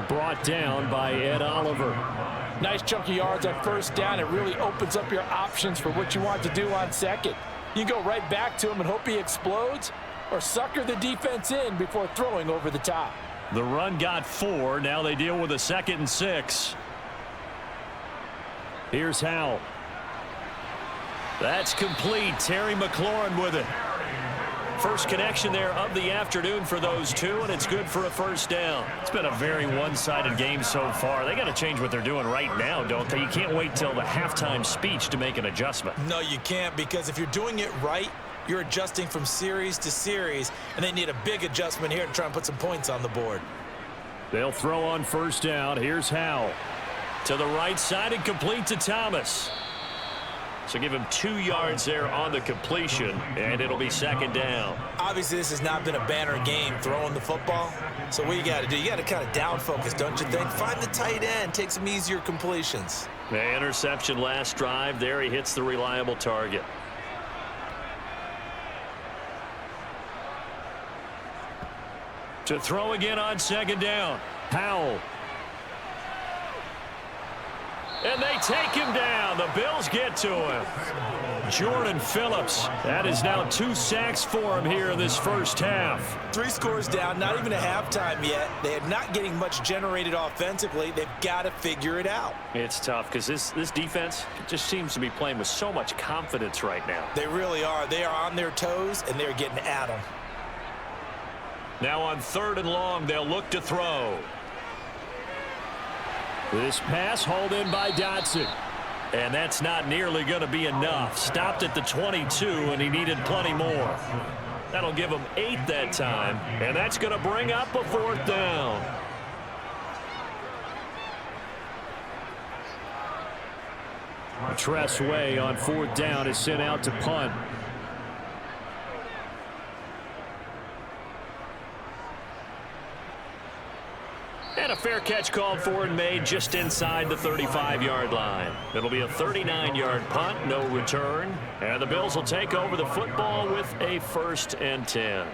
Speaker 1: Brought down by Ed Oliver.
Speaker 2: Nice chunky yards on 1st down. It really opens up your options for what you want to do on 2nd. You go right back to him and hope he explodes, or sucker the defense in before throwing over the top.
Speaker 1: The run got 4. Now they deal with a 2nd and 6. Here's Howell. That's complete. Terry McLaurin with it. First connection there of the afternoon for those two, and it's good for a 1st down. It's been a very one-sided game so far. They got to change what they're doing right now, don't they? You can't wait till the halftime speech to make an adjustment.
Speaker 3: No, you can't, because if you're doing it right, you're adjusting from series to series, and they need a big adjustment here to try and put some points on the board.
Speaker 1: They'll throw on 1st down. Here's Howell. To the right side and complete to Thomas. So give him 2 yards there on the completion, and it'll be 2nd down.
Speaker 3: Obviously, this has not been a banner game throwing the football. So what you got to do, you got to kind of down focus, don't you think? Find the tight end, take some easier completions.
Speaker 1: The interception last drive. There he hits the reliable target. To throw again on 2nd down. Howell. And they take him down. The Bills get to him. Jordan Phillips. That is now 2 sacks for him here in this 1st half.
Speaker 3: 3 scores down, not even a halftime yet. They are not getting much generated offensively. They've got to figure it out.
Speaker 1: It's tough because this defense just seems to be playing with so much confidence right now.
Speaker 3: They really are. They are on their toes, and they're getting at them.
Speaker 1: Now on 3rd and long, they'll look to throw. This pass hauled in by Dotson. And that's not nearly going to be enough. Stopped at the 22, and he needed plenty more. That'll give him 8 that time, and that's going to bring up a 4th down. Tress Way on 4th down is sent out to punt. And a fair catch called for and made just inside the 35-yard line. It'll be a 39-yard punt, no return. And the Bills will take over the football with a 1st and 10.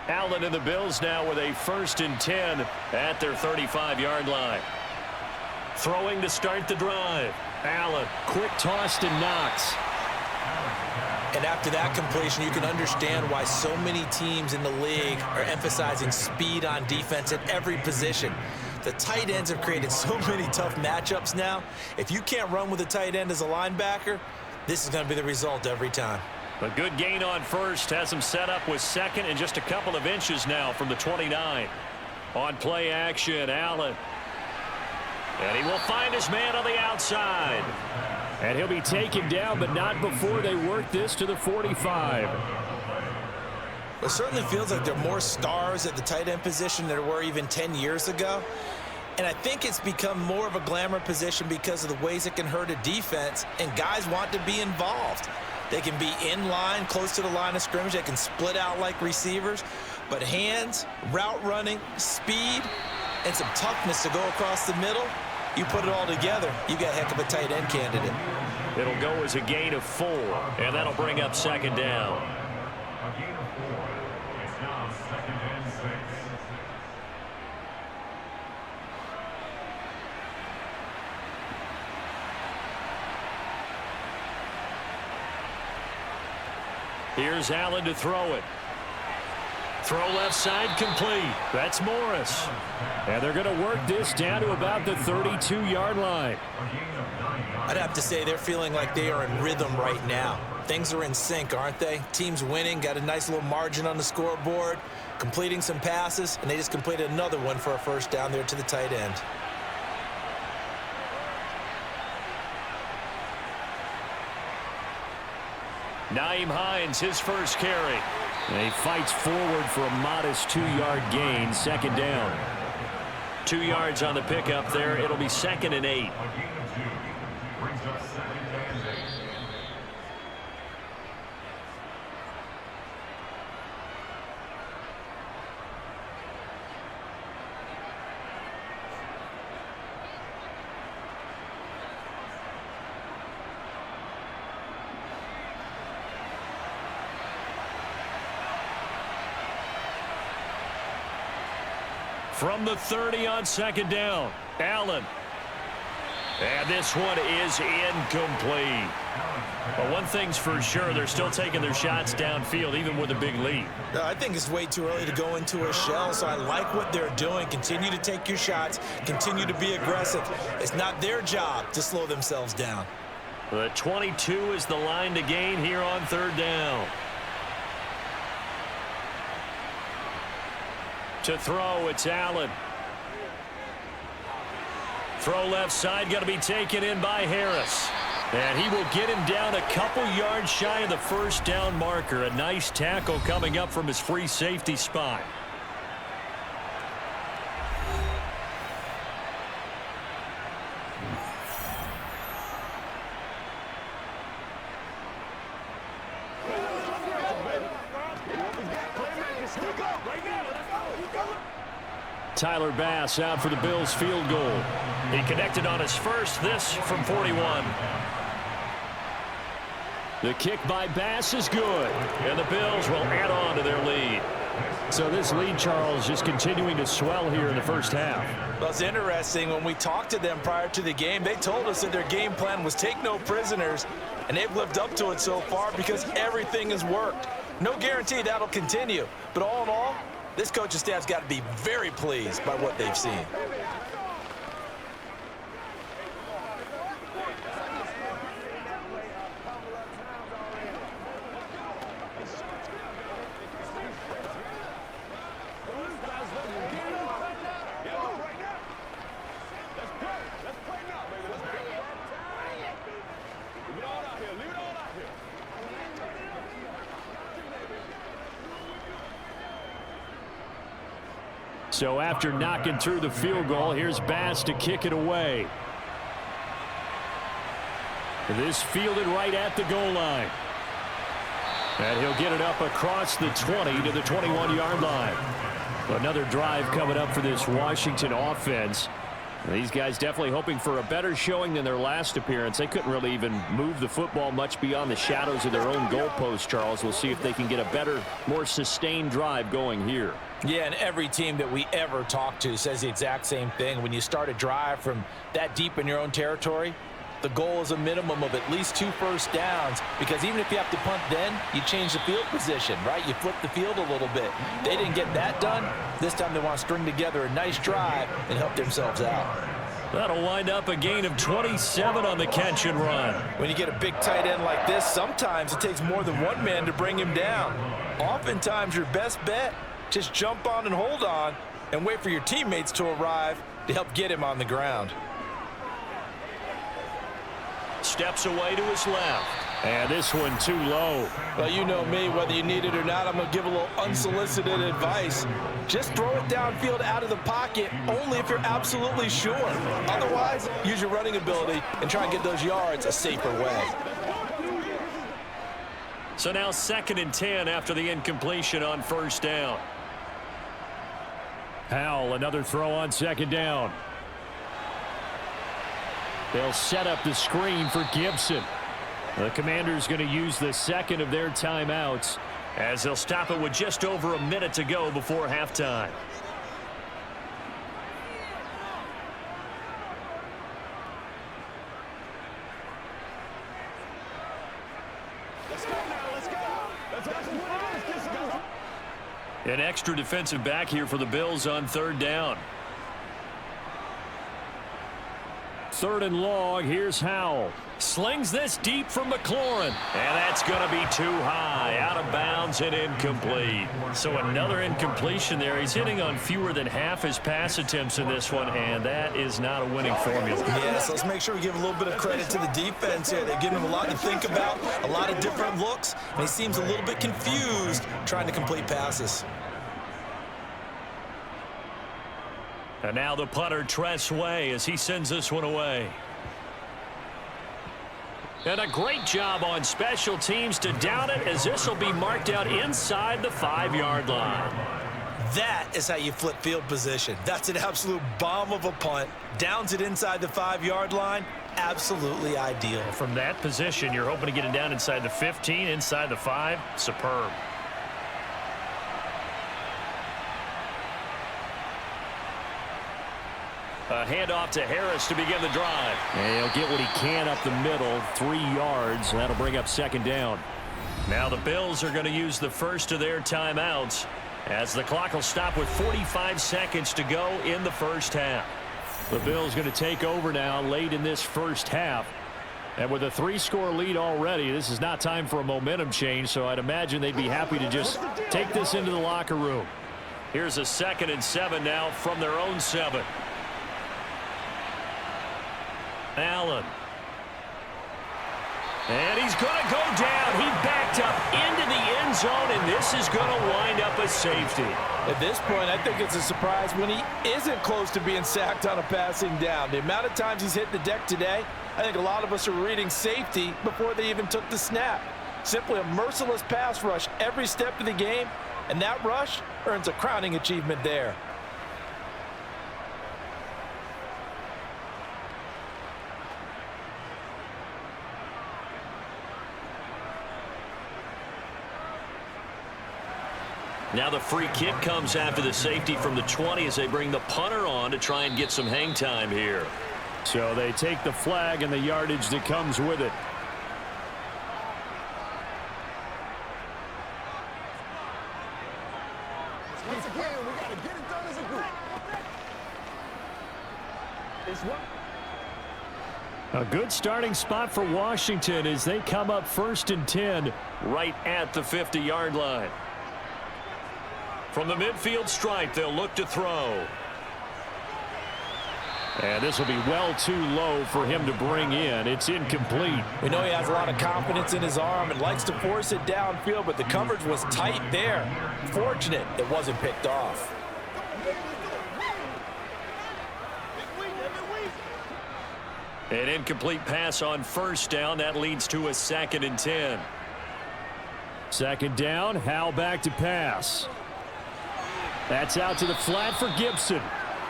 Speaker 1: Allen and the Bills now with a 1st and 10 at their 35-yard line. Throwing to start the drive. Allen, quick toss to Knox.
Speaker 3: And after that completion, you can understand why so many teams in the league are emphasizing speed on defense at every position. The tight ends have created so many tough matchups now. If you can't run with a tight end as a linebacker, this is going to be the result every time.
Speaker 1: A good gain on 1st has him set up with 2nd and just a couple of inches now from the 29. On play action, Allen. And he will find his man on the outside. And he'll be taken down, but not before they work this to the 45.
Speaker 3: It certainly feels like there are more stars at the tight end position than there were even 10 years ago. And I think it's become more of a glamour position because of the ways it can hurt a defense, and guys want to be involved. They can be in line, close to the line of scrimmage. They can split out like receivers. But hands, route running, speed, and some toughness to go across the middle, you put it all together, you got a heck of a tight end candidate.
Speaker 1: It'll go as a gain of 4, and that'll bring up 2nd down. Here's Allen to throw it. Throw left side complete. That's Morris. And they're going to work this down to about the 32-yard line.
Speaker 3: I'd have to say they're feeling like they are in rhythm right now. Things are in sync, aren't they? Team's winning, got a nice little margin on the scoreboard, completing some passes, and they just completed another one for a 1st down there to the tight end.
Speaker 1: Naeem Hines, his first carry. And he fights forward for a modest 2-yard gain, second down. 2 yards on the pickup there. It'll be 2nd and 8. From the 30 on 2nd down, Allen. And this one is incomplete. But one thing's for sure, they're still taking their shots downfield, even with a big lead.
Speaker 3: I think it's way too early to go into a shell, so I like what they're doing. Continue to take your shots. Continue to be aggressive. It's not their job to slow themselves down.
Speaker 1: The 22 is the line to gain here on 3rd down. To throw, it's Allen. Throw left side, going to be taken in by Harris. And he will get him down a couple yards shy of the 1st down marker. A nice tackle coming up from his free safety spot. Tyler Bass out for the Bills field goal. He connected on his first, this from 41. The kick by Bass is good, and the Bills will add on to their lead. So this lead, Charles, just continuing to swell here in the first half.
Speaker 3: Well, it's interesting. When we talked to them prior to the game, they told us that their game plan was take no prisoners, and they've lived up to it so far because everything has worked. No guarantee that'll continue, but all in all, this coaching staff's got to be very pleased by what they've seen.
Speaker 1: So after knocking through the field goal, here's Bass to kick it away. This fielded right at the goal line. And he'll get it up across the 20 to the 21-yard line. Another drive coming up for this Washington offense. These guys definitely hoping for a better showing than their last appearance. They couldn't really even move the football much beyond the shadows of their own goalpost, Charles. We'll see if they can get a better, more sustained drive going here.
Speaker 3: Yeah, and every team that we ever talk to says the exact same thing. When you start a drive from that deep in your own territory, the goal is a minimum of at least 2 first downs, because even if you have to punt then, you change the field position, right? You flip the field a little bit. They didn't get that done. This time they want to string together a nice drive and help themselves out.
Speaker 1: That'll wind up a gain of 27 on the catch and run.
Speaker 3: When you get a big tight end like this, sometimes it takes more than one man to bring him down. Oftentimes your best bet, just jump on and hold on and wait for your teammates to arrive to help get him on the ground.
Speaker 1: Steps away to his left. And this one too low.
Speaker 3: Well, you know me, whether you need it or not, I'm going to give a little unsolicited advice. Just throw it downfield out of the pocket only if you're absolutely sure. Otherwise, use your running ability and try and get those yards a safer way.
Speaker 1: So now 2nd and 10 after the incompletion on 1st down. Howell, another throw on 2nd down. They'll set up the screen for Gibson. The Commanders going to use the 2nd of their timeouts as they'll stop it with just over a minute to go before halftime.
Speaker 4: Let's go now, let's go. Let's go.
Speaker 1: An extra defensive back here for the Bills on 3rd down. 3rd and long. Here's Howell. Slings this deep from McLaurin. And that's going to be too high. Out of bounds and incomplete. So another incompletion there. He's hitting on fewer than half his pass attempts in this one, and that is not a winning formula.
Speaker 3: Yes, let's make sure we give a little bit of credit to the defense here. They've given him a lot to think about, a lot of different looks, and he seems a little bit confused trying to complete passes.
Speaker 1: And now the punter, Tress Way, as he sends this one away. And a great job on special teams to down it, as this will be marked out inside the 5-yard line.
Speaker 3: That is how you flip field position. That's an absolute bomb of a punt. Downs it inside the 5-yard line. Absolutely ideal.
Speaker 1: From that position, you're hoping to get it down inside the 15, inside the 5. Superb. A handoff to Harris to begin the drive. And he'll get what he can up the middle, 3 yards. That'll bring up 2nd down. Now the Bills are going to use the first of their timeouts, as the clock will stop with 45 seconds to go in the first half. The Bills going to take over now late in this first half. And with a 3-score lead already, this is not time for a momentum change, so I'd imagine they'd be happy to just take this into the locker room. Here's a 2nd and 7 now from their own 7. Allen. And he's going to go down. He backed up into the end zone, and this is going to wind up a safety.
Speaker 2: At this point, I think it's a surprise when he isn't close to being sacked on a passing down. The amount of times he's hit the deck today, I think a lot of us are reading safety before they even took the snap. Simply a merciless pass rush every step of the game, and that rush earns a crowning achievement there.
Speaker 1: Now the free kick comes after the safety from the 20 as they bring the punter on to try and get some hang time here. So they take the flag and the yardage that comes with it.
Speaker 4: Once again, we got to get it done as a group.
Speaker 1: A good starting spot for Washington as they come up 1st and 10 right at the 50-yard line. From the midfield stripe, they'll look to throw. And this will be well too low for him to bring in. It's incomplete.
Speaker 2: We know he has a lot of confidence in his arm and likes to force it downfield, but the coverage was tight there. Fortunate it wasn't picked off.
Speaker 1: An incomplete pass on 1st down. That leads to a 2nd and 10. 2nd down, Howell back to pass. That's out to the flat for Gibson.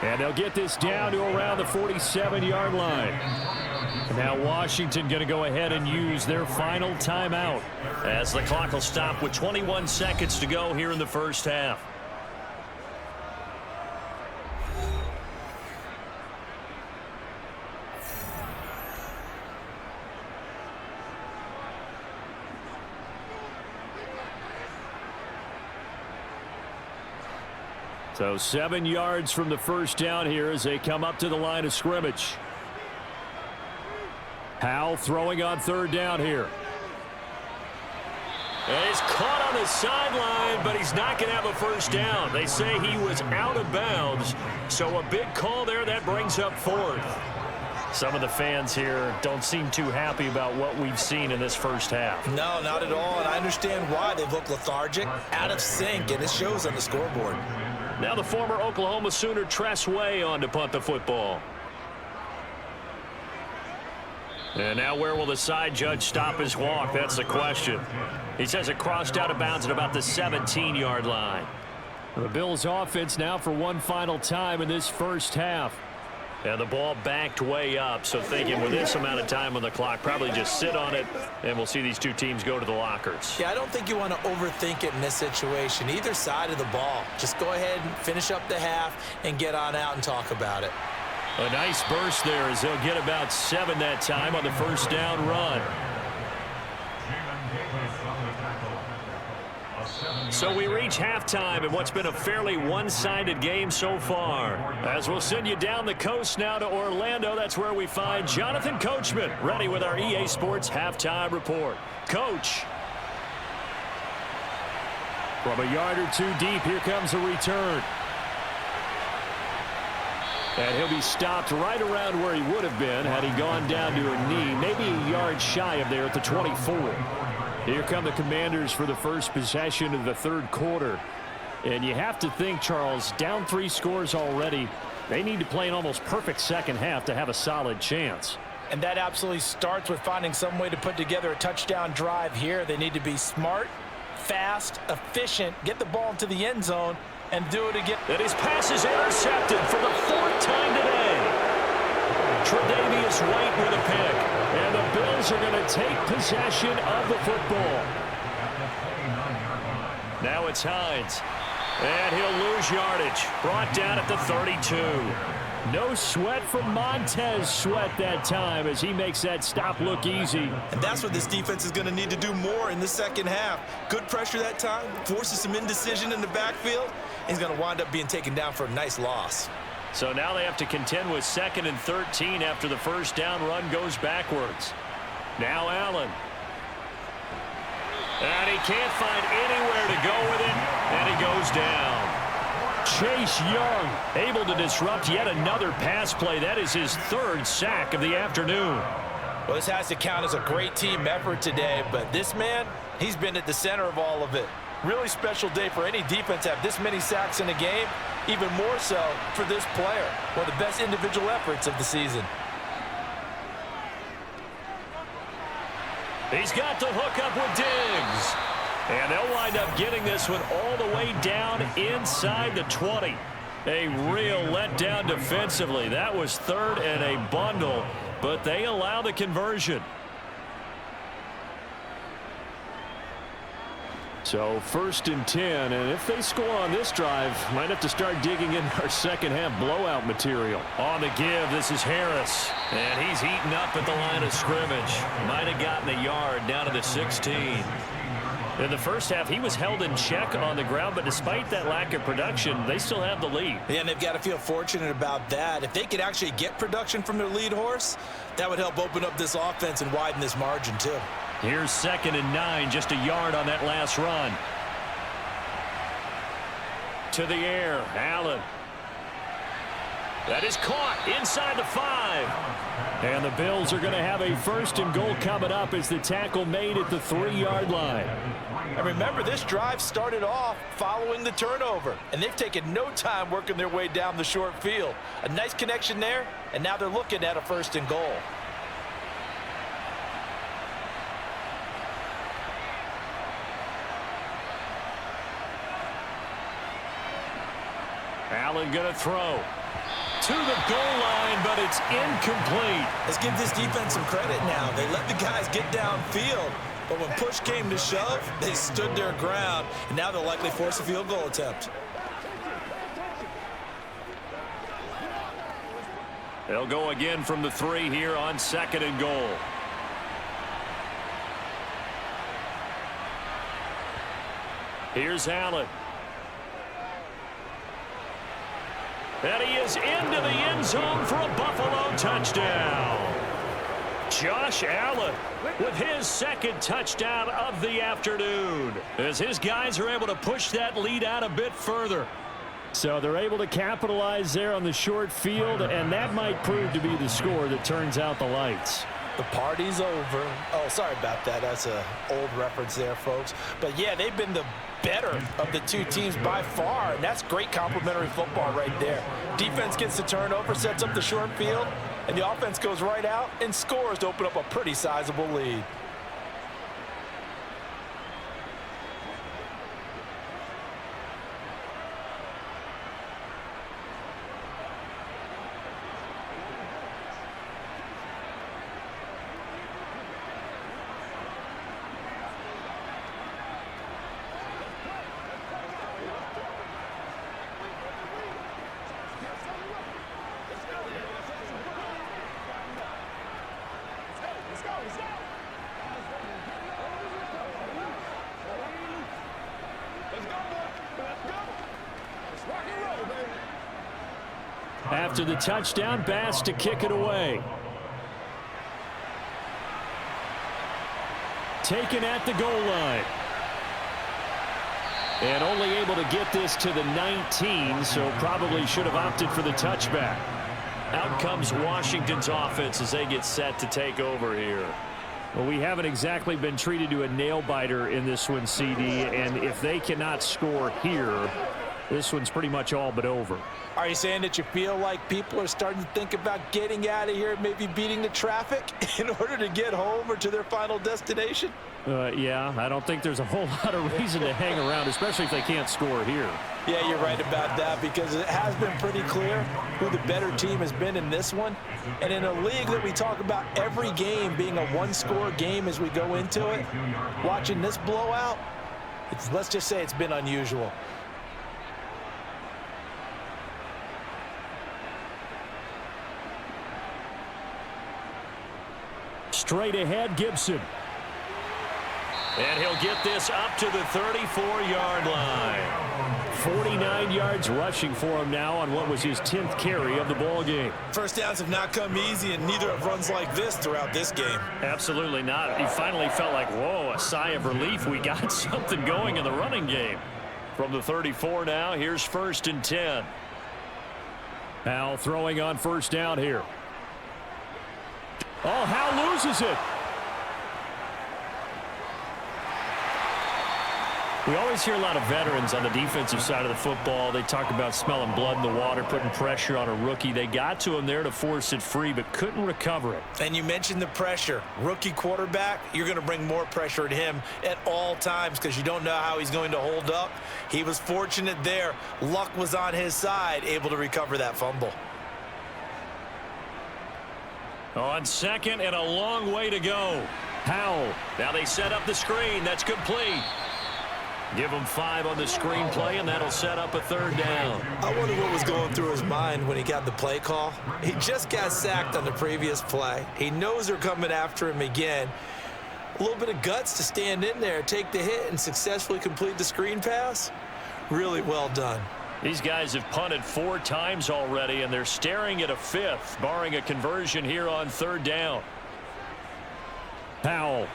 Speaker 1: And they'll get this down to around the 47-yard line. And now Washington going to go ahead and use their final timeout, as the clock will stop with 21 seconds to go here in the first half. So 7 yards from the first down here as they come up to the line of scrimmage. Howell throwing on 3rd down here. And he's caught on the sideline, but he's not going to have a first down. They say he was out of bounds. So a big call there. That brings up 4th. Some of the fans here don't seem too happy about what we've seen in this first half.
Speaker 3: No, not at all, and I understand why. They look lethargic, out of sync, and it shows on the scoreboard.
Speaker 1: Now the former Oklahoma Sooner Tress Way on to punt the football. And now where will the side judge stop his walk? That's the question. He says it crossed out of bounds at about the 17-yard line. The Bills offense now for one final time in this first half. And the ball backed way up, so thinking with this amount of time on the clock, probably just sit on it, and we'll see these two teams go to the lockers.
Speaker 3: Yeah, I don't think you want to overthink it in this situation. Either side of the ball. Just go ahead and finish up the half and get on out and talk about it.
Speaker 1: A nice burst there as they'll get about 7 that time on the first down run. So we reach halftime in what's been a fairly one-sided game so far. As we'll send you down the coast now to Orlando, that's where we find Jonathan Coachman ready with our EA Sports halftime report. Coach. From a yard or two deep, here comes a return. And he'll be stopped right around where he would have been had he gone down to a knee, maybe a yard shy of there at the 24. Here come the Commanders for the first possession of the third quarter. And you have to think, Charles, down 3 scores already. They need to play an almost perfect second half to have a solid chance.
Speaker 2: And that absolutely starts with finding some way to put together a touchdown drive here. They need to be smart, fast, efficient, get the ball into the end zone, and do it again.
Speaker 1: And his pass is intercepted for the 4th time today. Tre'Davious White with a pick. And the Bills are going to take possession of the football. Now it's Hines. And he'll lose yardage. Brought down at the 32. No sweat from Montez Sweat that time as he makes that stop look easy.
Speaker 3: And that's what this defense is going to need to do more in the second half. Good pressure that time. Forces some indecision in the backfield. He's going to wind up being taken down for a nice loss.
Speaker 1: So now they have to contend with 2nd and 13 after the first down run goes backwards. Now Allen. And he can't find anywhere to go with it, and he goes down. Chase Young able to disrupt yet another pass play. That is his 3rd sack of the afternoon.
Speaker 2: Well, this has to count as a great team effort today, but this man, he's been at the center of all of it. Really special day for any defense to have this many sacks in a game. Even more so for this player. One of the best individual efforts of the season.
Speaker 1: He's got the hook up with Diggs. And they'll wind up getting this one all the way down inside the 20. A real letdown defensively. That was 3rd and a bundle, but they allow the conversion. So 1st and 10, and if they score on this drive, might have to start digging in our second half blowout material. On the give, this is Harris, and he's eaten up at the line of scrimmage. Might have gotten a yard down to the 16. In the first half, he was held in check on the ground, but despite that lack of production, they still have the lead.
Speaker 3: Yeah, and they've got to feel fortunate about that. If they could actually get production from their lead horse, that would help open up this offense and widen this margin too.
Speaker 1: Here's 2nd and 9, just a yard on that last run. To the air, Allen. That is caught inside the 5. And the Bills are going to have a 1st and goal coming up as the tackle made at the 3-yard line.
Speaker 2: And remember, this drive started off following the turnover, and they've taken no time working their way down the short field. A nice connection there, and now they're looking at a 1st and goal.
Speaker 1: Allen going to throw to the goal line, but it's incomplete.
Speaker 3: Let's give this defense some credit now. They let the guys get downfield, but when push came to shove, they stood their ground, and now they'll likely force a field goal attempt.
Speaker 1: They'll go again from the 3 here on 2nd and goal. Here's Allen. And he is into the end zone for a Buffalo touchdown. Josh Allen with his 2nd touchdown of the afternoon, as his guys are able to push that lead out a bit further. So they're able to capitalize there on the short field, and that might prove to be the score that turns out the lights.
Speaker 2: The party's over. Oh, sorry about that. That's an old reference there, folks. But, yeah, they've been the better of the 2 teams by far, and that's great complementary football right there. Defense gets the turnover, sets up the short field, and the offense goes right out and scores to open up a pretty sizable lead.
Speaker 1: After the touchdown, Bass to kick it away. Taken at the goal line. And only able to get this to the 19, so probably should have opted for the touchback. Out comes Washington's offense as they get set to take over here. Well, we haven't exactly been treated to a nail-biter in this one, CD, and if they cannot score here, this one's pretty much all but over.
Speaker 2: Are you saying that you feel like people are starting to think about getting out of here, maybe beating the traffic in order to get home or to their final destination?
Speaker 1: Yeah, I don't think there's a whole lot of reason to hang around, especially if they can't score here.
Speaker 2: Yeah, you're right about that, because it has been pretty clear who the better team has been in this one. And in a league that we talk about every game being a one-score game as we go into it, watching this blowout, let's just say it's been unusual.
Speaker 1: Straight ahead, Gibson. And he'll get this up to the 34-yard line. 49 yards rushing for him now on what was his 10th carry of the ball game.
Speaker 3: First downs have not come easy, and neither have runs like this throughout this game.
Speaker 1: Absolutely not. He finally felt like, whoa, a sigh of relief. We got something going in the running game. From the 34 now, here's 1st and 10. Howell throwing on first down here. Oh, Howell loses it. We always hear a lot of veterans on the defensive side of the football. They talk about smelling blood in the water, putting pressure on a rookie. They got to him there to force it free, but couldn't recover it.
Speaker 3: And you mentioned the pressure. Rookie quarterback, you're going to bring more pressure at him at all times because you don't know how he's going to hold up. He was fortunate there. Luck was on his side, able to recover that fumble.
Speaker 1: On second and a long way to go. Howell. Now they set up the screen. That's complete. Give him 5 on the screen play, and that'll set up a 3rd down.
Speaker 3: I wonder what was going through his mind when he got the play call. He just got sacked on the previous play. He knows they're coming after him again. A little bit of guts to stand in there, take the hit, and successfully complete the screen pass. Really well done.
Speaker 1: These guys have punted 4 times already, and they're staring at a 5th, barring a conversion here on 3rd down. Howell.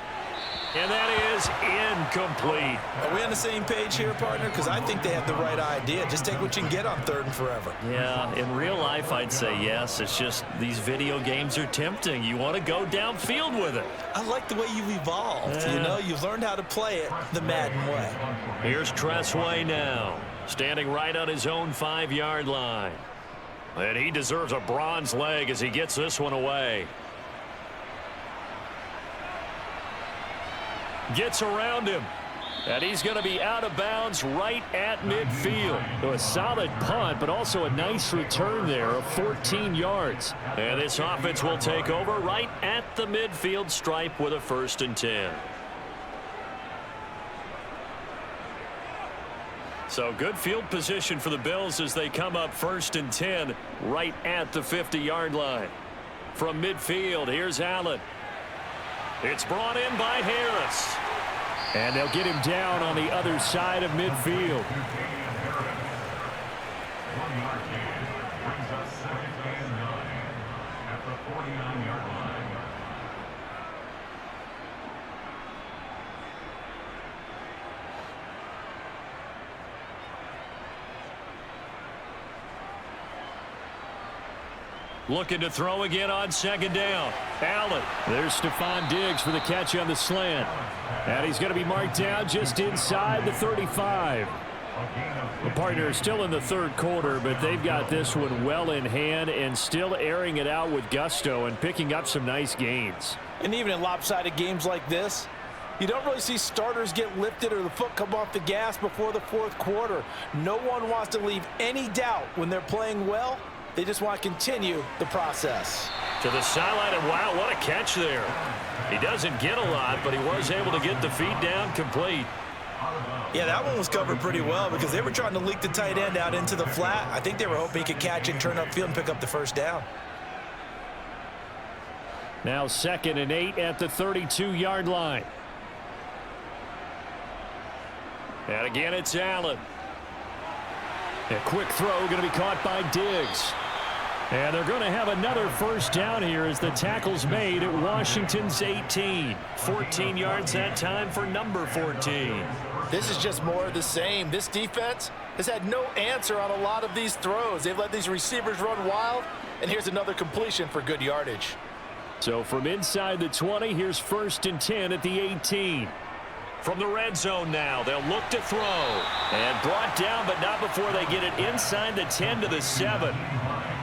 Speaker 1: And that is incomplete.
Speaker 3: Are we on the same page here, partner? Because I think they have the right idea. Just take what you can get on 3rd and forever.
Speaker 1: Yeah, in real life, I'd say yes. It's just these video games are tempting. You want to go downfield with it.
Speaker 3: I like the way you've evolved. You know, you've learned how to play it the Madden way.
Speaker 1: Here's Tressway now, standing right on his own 5-yard line. And he deserves a bronze leg as he gets this one away. Gets around him. And he's going to be out of bounds right at midfield. So a solid punt, but also a nice return there of 14 yards. And this offense will take over right at the midfield stripe with a 1st and 10. So good field position for the Bills as they come up 1st and 10 right at the 50-yard line. From midfield, here's Allen. It's brought in by Harris. And they'll get him down on the other side of midfield. Looking to throw again on 2nd down. Allen. There's Stephon Diggs for the catch on the slant. And he's going to be marked down just inside the 35. The partner is still in the 3rd quarter, but they've got this one well in hand and still airing it out with gusto and picking up some nice gains.
Speaker 2: And even in lopsided games like this, you don't really see starters get lifted or the foot come off the gas before the 4th quarter. No one wants to leave any doubt when they're playing well. They just want to continue the process.
Speaker 1: To the sideline, and wow, what a catch there. He doesn't get a lot, but he was able to get the feed down complete.
Speaker 3: Yeah, that one was covered pretty well because they were trying to leak the tight end out into the flat. I think they were hoping he could catch it, turn upfield, and pick up the 1st down.
Speaker 1: Now 2nd and 8 at the 32-yard line. And again, it's Allen. A quick throw going to be caught by Diggs. And they're going to have another first down here as the tackle's made at Washington's 18. 14 yards that time for number 14.
Speaker 2: This is just more of the same. This defense has had no answer on a lot of these throws. They've let these receivers run wild, and here's another completion for good yardage.
Speaker 1: So from inside the 20, here's 1st and 10 at the 18. From the red zone now, they'll look to throw. And brought down, but not before they get it inside the 10 to the 7.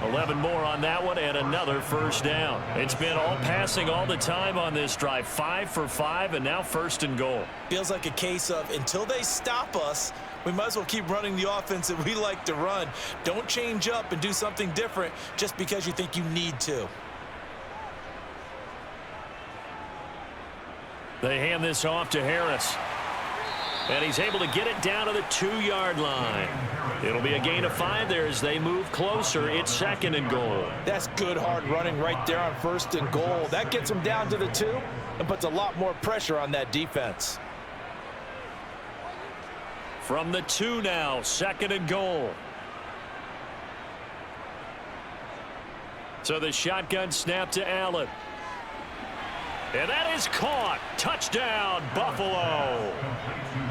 Speaker 1: 11 more on that one and another first down. It's been all passing all the time on this drive. 5 for 5 and now 1st and goal.
Speaker 3: Feels like a case of until they stop us, we might as well keep running the offense that we like to run. Don't change up and do something different just because you think you need to.
Speaker 1: They hand this off to Harris. And he's able to get it down to the 2-yard line. It'll be a gain of 5 there as they move closer. It's 2nd and goal.
Speaker 2: That's good hard running right there on 1st and goal. That gets them down to the 2 and puts a lot more pressure on that defense.
Speaker 1: From the 2 now, 2nd and goal. So the shotgun snap to Allen. And that is caught. Touchdown, Buffalo.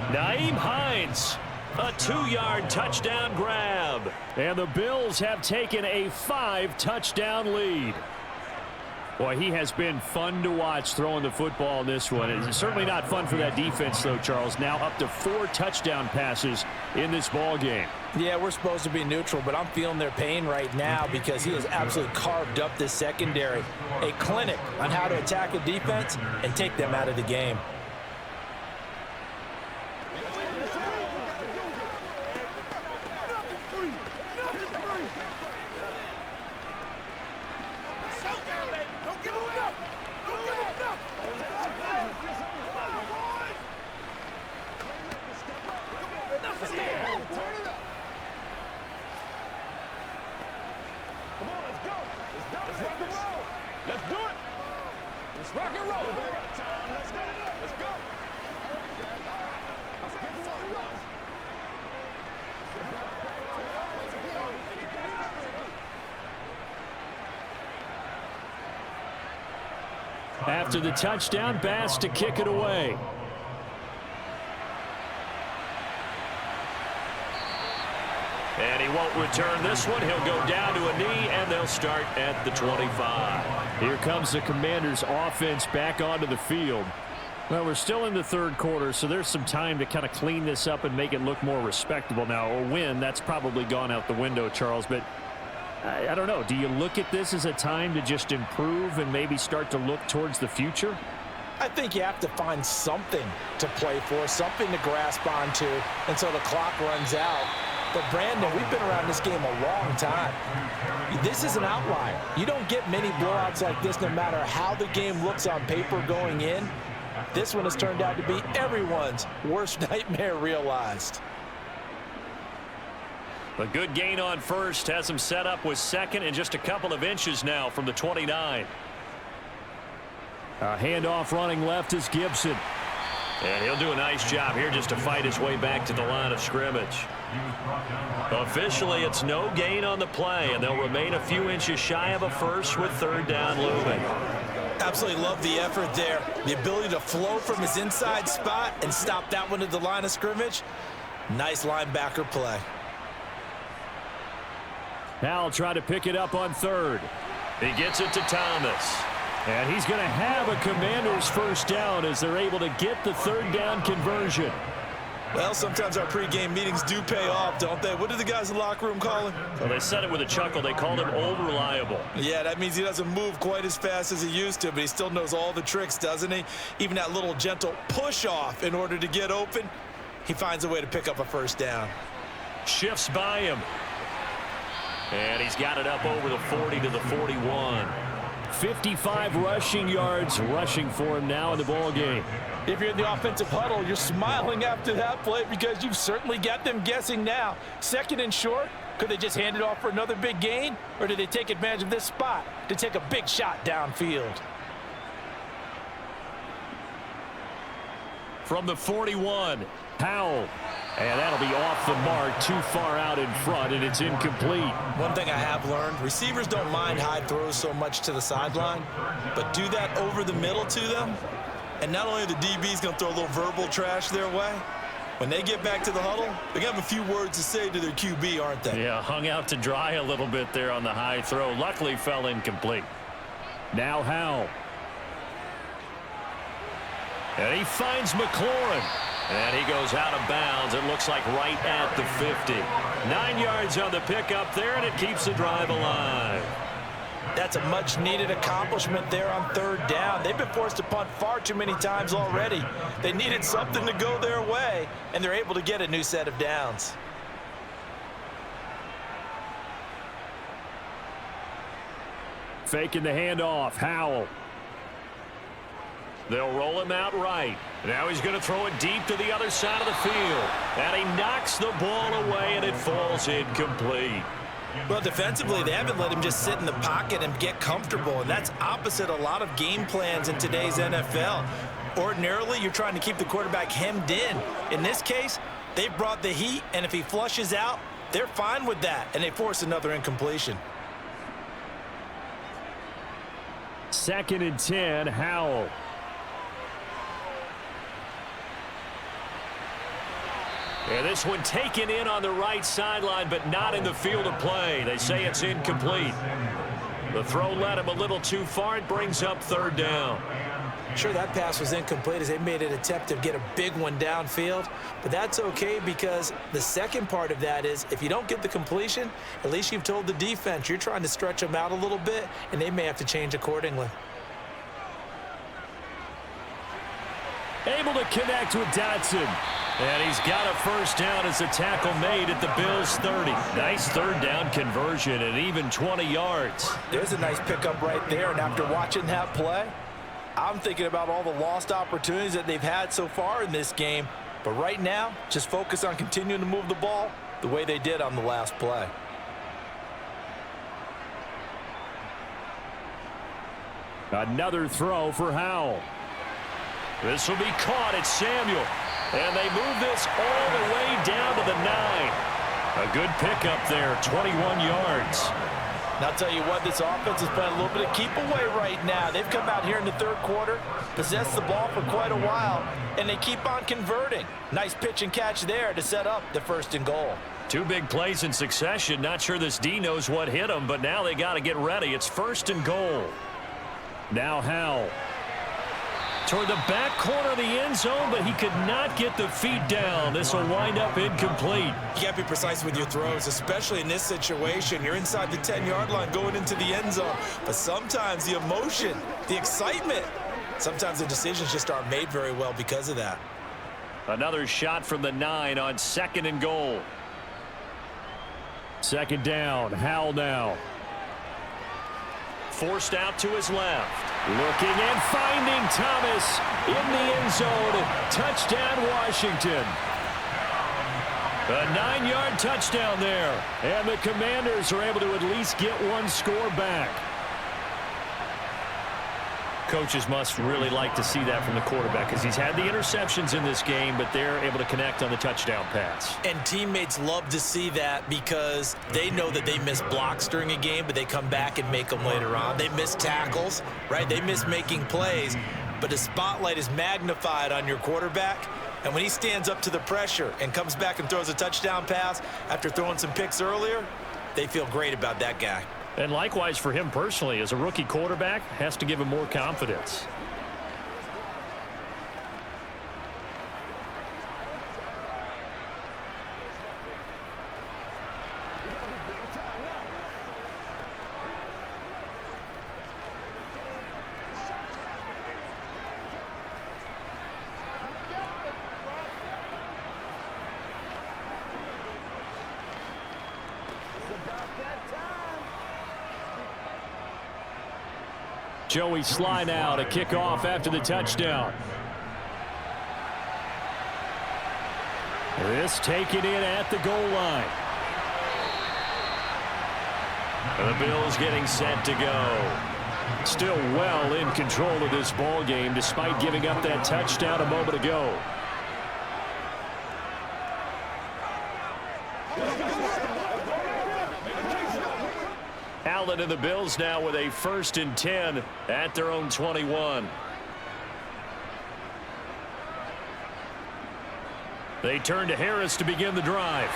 Speaker 1: Nyheim Hines, a 2-yard touchdown grab. And the Bills have taken a 5-touchdown lead. Boy, he has been fun to watch throwing the football in this one. It's certainly not fun for that defense, though, Charles. Now up to 4 touchdown passes in this ball game.
Speaker 2: Yeah, we're supposed to be neutral, but I'm feeling their pain right now because he has absolutely carved up this secondary. A clinic on how to attack a defense and take them out of the game.
Speaker 1: After the touchdown, Bass to kick it away. And he won't return this one. He'll go down to a knee, and they'll start at the 25. Here comes the Commanders' offense back onto the field. Well, we're still in the 3rd quarter, so there's some time to kind of clean this up and make it look more respectable. Now, a win, that's probably gone out the window, Charles, but I don't know. Do you look at this as a time to just improve and maybe start to look towards the future?
Speaker 2: I think you have to find something to play for, something to grasp onto until the clock runs out. But, Brandon, we've been around this game a long time. This is an outlier. You don't get many blowouts like this no matter how the game looks on paper going in. This one has turned out to be everyone's worst nightmare realized.
Speaker 1: A good gain on 1st has him set up with 2nd and just a couple of inches now from the 29. A handoff running left is Gibson. And he'll do a nice job here just to fight his way back to the line of scrimmage. Officially, it's no gain on the play, and they'll remain a few inches shy of a first with 3rd down looming.
Speaker 3: Absolutely love the effort there. The ability to flow from his inside spot and stop that one at the line of scrimmage. Nice linebacker play.
Speaker 1: Howell tried to pick it up on 3rd. He gets it to Thomas. And he's going to have a Commanders first down as they're able to get the 3rd down conversion.
Speaker 3: Well, sometimes our pregame meetings do pay off, don't they? What did the guys in the locker room call him?
Speaker 1: Well, they said it with a chuckle. They called him Old Reliable.
Speaker 3: Yeah, that means he doesn't move quite as fast as he used to, but he still knows all the tricks, doesn't he? Even that little gentle push-off in order to get open, he finds a way to pick up a first down.
Speaker 1: Shifts by him. And he's got it up over the 40 to the 41. 55 rushing yards rushing for him now in the ball game.
Speaker 2: If you're in the offensive huddle, you're smiling after that play because you've certainly got them guessing now. 2nd and short, could they just hand it off for another big gain? Or did they take advantage of this spot to take a big shot downfield?
Speaker 1: From the 41, Howell. And that'll be off the mark, too far out in front, and it's incomplete.
Speaker 3: One thing I have learned, receivers don't mind high throws so much to the sideline, but do that over the middle to them, and not only are the DBs going to throw a little verbal trash their way, when they get back to the huddle, they're going to have a few words to say to their QB, aren't they?
Speaker 1: Yeah, hung out to dry a little bit there on the high throw. Luckily fell incomplete. Now Howell. And he finds McLaurin. And he goes out of bounds. It looks like right at the 50. 9 yards on the pickup there, and it keeps the drive alive.
Speaker 3: That's a much-needed accomplishment there on third down. They've been forced to punt far too many times already. They needed something to go their way, and they're able to get a new set of downs.
Speaker 1: Faking the handoff, Howell. They'll roll him out right. Now he's going to throw it deep to the other side of the field. And he knocks the ball away, and it falls incomplete.
Speaker 3: Well, defensively, they haven't let him just sit in the pocket and get comfortable, and that's opposite a lot of game plans in today's NFL. Ordinarily, you're trying to keep the quarterback hemmed in. In this case, they've brought the heat, and if he flushes out, they're fine with that, and they force another incompletion.
Speaker 1: 2nd and 10, Howell. And this one taken in on the right sideline, but not in the field of play. They say it's incomplete. The throw led him a little too far. It brings up third down.
Speaker 3: Sure, that pass was incomplete as they made an attempt to get a big one downfield, but that's okay because the second part of that is if you don't get the completion, at least you've told the defense you're trying to stretch them out a little bit, and they may have to change accordingly.
Speaker 1: Able to connect with Dotson. And he's got a first down as a tackle made at the Bills' 30. Nice third down conversion and even 20 yards.
Speaker 2: There's a nice pickup right there, and after watching that play, I'm thinking about all the lost opportunities that they've had so far in this game. But right now, just focus on continuing to move the ball the way they did on the last play.
Speaker 1: Another throw for Howell. This will be caught at Samuel. And they move this all the way down to the 9. A good pickup there, 21 yards.
Speaker 2: Now, I'll tell you what, this offense is playing a little bit of keep away right now. They've come out here in the third quarter, possessed the ball for quite a while, and they keep on converting. Nice pitch and catch there to set up the 1st and goal.
Speaker 1: 2 big plays in succession. Not sure this D knows what hit him, but now they got to get ready. It's 1st and goal. Now Howell. Toward the back corner of the end zone, but he could not get the feet down. This will wind up incomplete.
Speaker 3: You got to be precise with your throws, especially in this situation. You're inside the 10-yard line going into the end zone. But sometimes the emotion, the excitement, sometimes the decisions just aren't made very well because of that.
Speaker 1: Another shot from the 9 on 2nd and goal. 2nd down, Howell now. Forced out to his left. Looking and finding Thomas in the end zone. Touchdown, Washington. A 9-yard touchdown there. And the Commanders are able to at least get one score back. Coaches must really like to see that from the quarterback because he's had the interceptions in this game, but they're able to connect on the touchdown pass.
Speaker 3: And teammates love to see that because they know that they miss blocks during a game, but they come back and make them later on. They miss tackles, right? They miss making plays, but the spotlight is magnified on your quarterback. And when he stands up to the pressure and comes back and throws a touchdown pass after throwing some picks earlier, they feel great about that guy.
Speaker 1: And likewise for him personally, as a rookie quarterback, has to give him more confidence. Joey Sly now to kick off after the touchdown. This taken in at the goal line. The Bills getting set to go. Still well in control of this ball game despite giving up that touchdown a moment ago. Allen and the Bills now with a 1st and 10 at their own 21. They turn to Harris to begin the drive.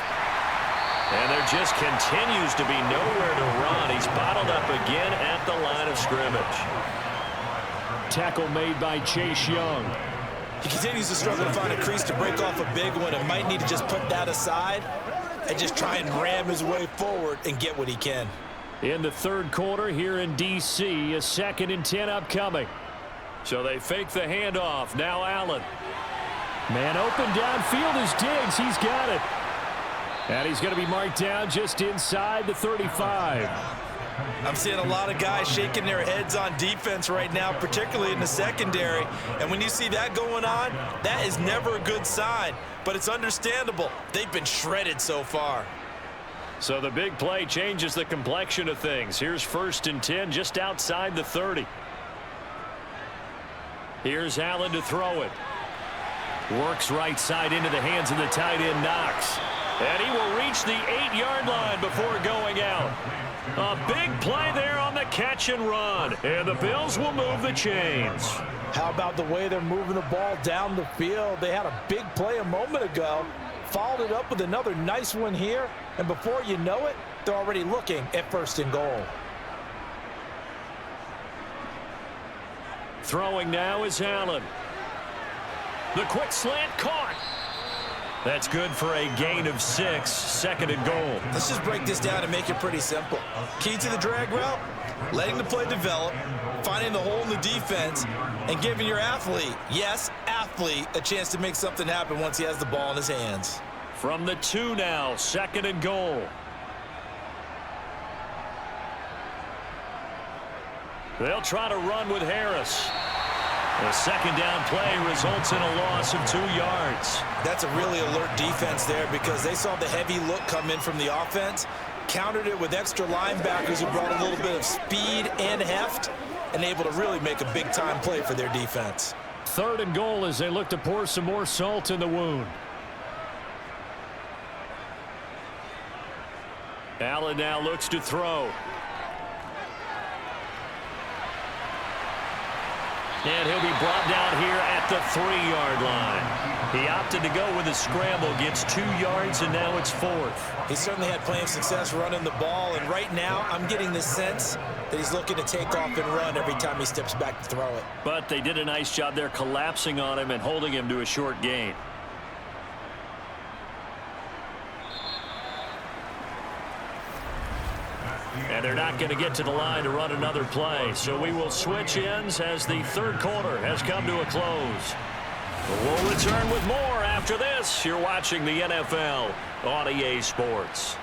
Speaker 1: And there just continues to be nowhere to run. He's bottled up again at the line of scrimmage. Tackle made by Chase Young.
Speaker 3: He continues to struggle to find a crease to break off a big one and might need to just put that aside and just try and ram his way forward and get what he can.
Speaker 1: In the 3rd quarter here in D.C., a 2nd and 10 upcoming. So they fake the handoff. Now Allen. Man open downfield is Diggs. He's got it. And he's going to be marked down just inside the 35.
Speaker 3: I'm seeing a lot of guys shaking their heads on defense right now, particularly in the secondary. And when you see that going on, that is never a good sign. But it's understandable. They've been shredded so far.
Speaker 1: So the big play changes the complexion of things. Here's 1st and 10 just outside the 30. Here's Allen to throw it. Works right side into the hands of the tight end Knox. And he will reach the 8-yard line before going out. A big play there on the catch and run. And the Bills will move the chains.
Speaker 2: How about the way they're moving the ball down the field? They had a big play a moment ago. Followed it up with another nice one here. And before you know it, they're already looking at 1st and goal.
Speaker 1: Throwing now is Allen. The quick slant caught. That's good for a gain of 6, 2nd and goal.
Speaker 3: Let's just break this down and make it pretty simple. Key to the drag route, letting the play develop, finding the hole in the defense, and giving your athlete, yes, athlete, a chance to make something happen once he has the ball in his hands.
Speaker 1: From the 2 now, 2nd and goal. They'll try to run with Harris. The 2nd down play results in a loss of 2 yards.
Speaker 3: That's a really alert defense there because they saw the heavy look come in from the offense, countered it with extra linebackers who brought a little bit of speed and heft, and able to really make a big-time play for their defense.
Speaker 1: 3rd and goal as they look to pour some more salt in the wound. Allen now looks to throw. And he'll be brought down here at the 3-yard line. He opted to go with a scramble, gets 2 yards, and now it's 4th.
Speaker 3: He certainly had plenty of success running the ball, and right now I'm getting the sense that he's looking to take off and run every time he steps back to throw it.
Speaker 1: But they did a nice job there collapsing on him and holding him to a short gain. And they're not going to get to the line to run another play. So we will switch ends as the 3rd quarter has come to a close. We'll return with more after this. You're watching the NFL on EA Sports.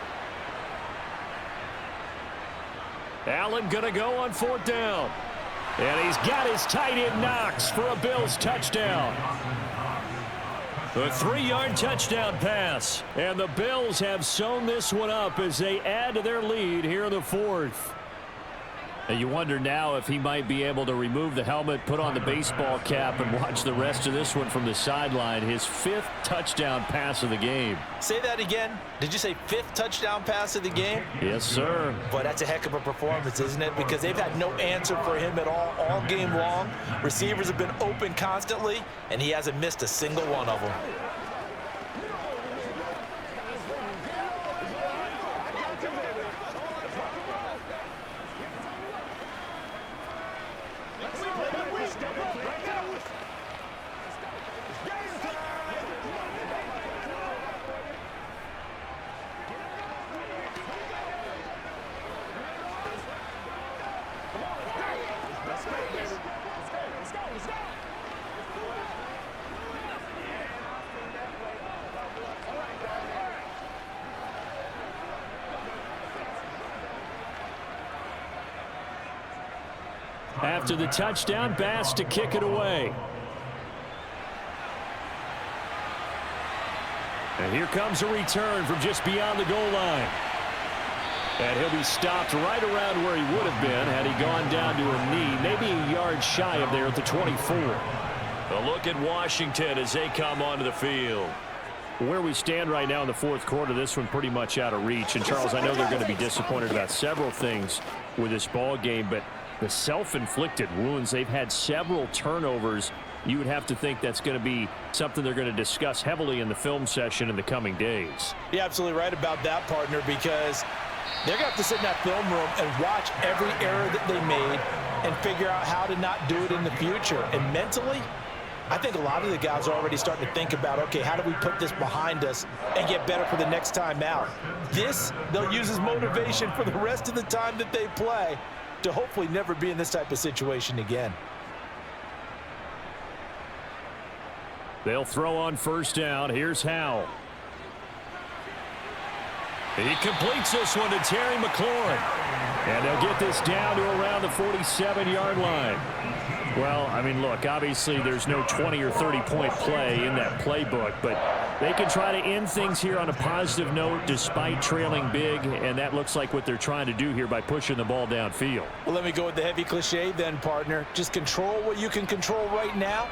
Speaker 1: Allen going to go on 4th down. And he's got his tight end Knox for a Bills touchdown. A 3-yard touchdown pass. And the Bills have sewn this one up as they add to their lead here in the 4th. And you wonder now if he might be able to remove the helmet, put on the baseball cap, and watch the rest of this one from the sideline. His 5th touchdown pass of the game.
Speaker 2: Say that again. Did you say 5th touchdown pass of the game?
Speaker 1: Yes, sir.
Speaker 2: Boy, that's a heck of a performance, isn't it? Because they've had no answer for him at all game long. Receivers have been open constantly, and he hasn't missed a single one of them.
Speaker 1: After the touchdown, Bass to kick it away. And here comes a return from just beyond the goal line. And he'll be stopped right around where he would have been had he gone down to a knee, maybe a yard shy of there at the 24. A look at Washington as they come onto the field. Where we stand right now in the fourth quarter, this one pretty much out of reach. And, Charles, I know they're going to be disappointed about several things with this ball game, but the self-inflicted wounds, they've had several turnovers. You would have to think that's going to be something they're going to discuss heavily in the film session in the coming days.
Speaker 2: You're absolutely right about that, partner, because they're going to have to sit in that film room and watch every error that they made and figure out how to not do it in the future. And mentally, I think a lot of the guys are already starting to think about, okay, how do we put this behind us and get better for the next time out? This, they'll use as motivation for the rest of the time that they play to hopefully never be in this type of situation again.
Speaker 1: They'll throw on first down. Here's Howell. He completes this one to Terry McLaurin. And they'll get this down to around the 47-yard line. Well, I mean, look, obviously there's no 20 or 30-point play in that playbook, but they can try to end things here on a positive note despite trailing big, and that looks like what they're trying to do here by pushing the ball downfield.
Speaker 2: Well, let me go with the heavy cliche then, partner. Just control what you can control right now,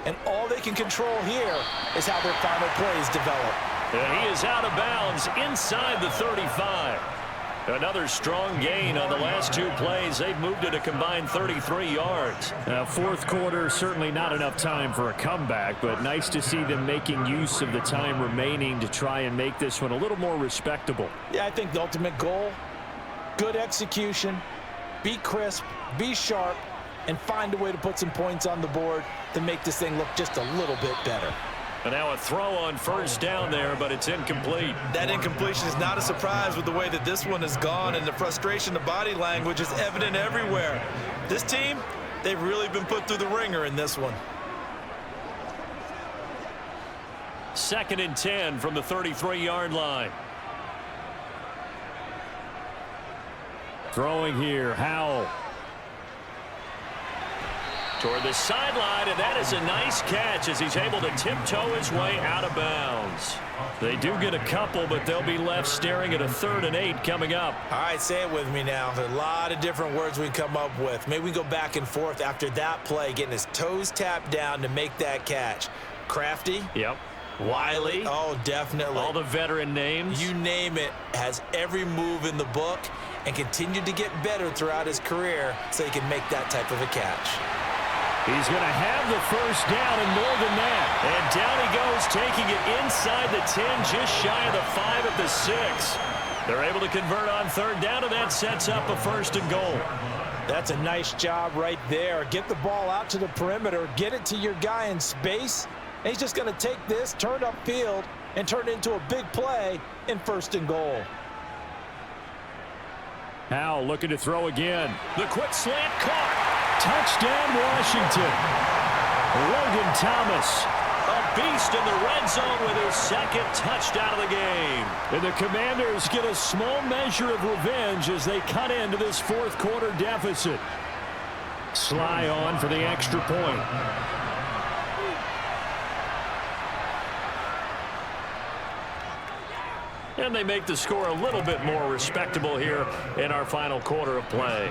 Speaker 2: and all they can control here is how their final plays develop.
Speaker 1: And he is out of bounds inside the 35. Another strong gain on the last two plays. They've moved it a combined 33 yards. Fourth quarter, certainly not enough time for a comeback, but nice to see them making use of the time remaining to try and make this one a little more respectable.
Speaker 2: Yeah, I think the ultimate goal, good execution, be crisp, be sharp, and find a way to put some points on the board to make this thing look just a little bit better.
Speaker 1: And now a throw on first down there, but it's incomplete.
Speaker 3: That incompletion is not a surprise with the way that this one has gone, and the frustration, the body language is evident everywhere. This team, they've really been put through the ringer in this one.
Speaker 1: 2nd and 10 from the 33-yard line. Throwing here, Howell. Toward the sideline, and that is a nice catch as he's able to tiptoe his way out of bounds. They do get a couple, but they'll be left staring at a 3rd and 8 coming up.
Speaker 3: All right, say it with me now. There's a lot of different words we come up with. Maybe we go back and forth after that play, getting his toes tapped down to make that catch. Crafty.
Speaker 1: Yep.
Speaker 3: Wiley. Oh, definitely.
Speaker 1: All the veteran names.
Speaker 3: You name it. Has every move in the book and continued to get better throughout his career so he can make that type of a catch.
Speaker 1: He's going to have the first down and more than that. And down he goes, taking it inside the 10, just shy of the 5 at the 6. They're able to convert on 3rd down, and that sets up a 1st and goal.
Speaker 2: That's a nice job right there. Get the ball out to the perimeter, get it to your guy in space, and he's just going to take this, turn upfield, and turn it into a big play in 1st and goal.
Speaker 1: Howell looking to throw again. The quick slant caught. Touchdown, Washington. Logan Thomas, a beast in the red zone with his 2nd touchdown of the game. And the Commanders get a small measure of revenge as they cut into this 4th quarter deficit. Sly on for the extra point. And they make the score a little bit more respectable here in our final quarter of play.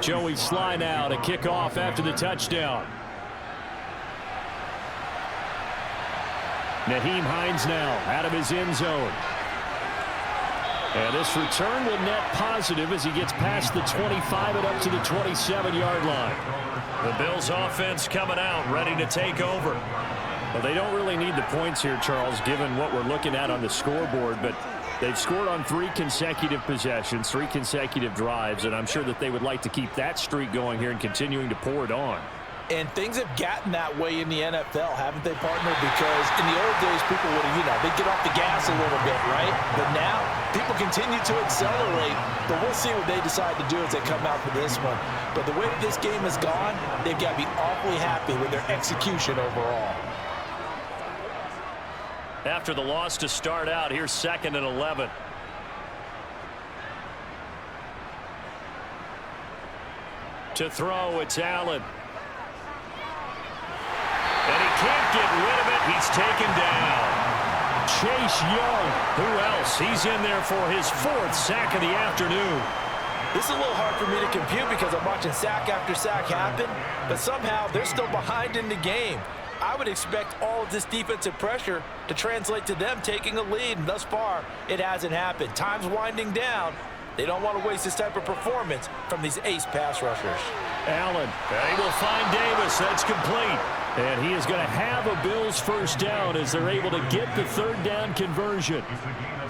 Speaker 1: Joey Sly now to kick off after the touchdown. Nyheim Hines now out of his end zone. And this return will net positive as he gets past the 25 and up to the 27-yard line. The Bills offense coming out, ready to take over. Well, they don't really need the points here, Charles, given what we're looking at on the scoreboard, but they've scored on 3 consecutive possessions, 3 consecutive drives, and I'm sure that they would like to keep that streak going here and continuing to pour it on.
Speaker 2: And things have gotten that way in the NFL, haven't they, partner? Because in the old days, people would have, they'd get off the gas a little bit, right? But now, people continue to accelerate. But we'll see what they decide to do as they come out for this one. But the way that this game has gone, they've got to be awfully happy with their execution overall.
Speaker 1: After the loss to start out, here's 2nd and 11. To throw, it's Allen. And he can't get rid of it. He's taken down. Chase Young. Who else? He's in there for his 4th sack of the afternoon.
Speaker 2: This is a little hard for me to compute because I'm watching sack after sack happen, but somehow they're still behind in the game. I would expect all of this defensive pressure to translate to them taking a lead, and thus far, it hasn't happened. Time's winding down. They don't want to waste this type of performance from these ace pass rushers.
Speaker 1: Allen, and he will find Davis. That's complete. And he is going to have a Bills 1st down as they're able to get the 3rd down conversion.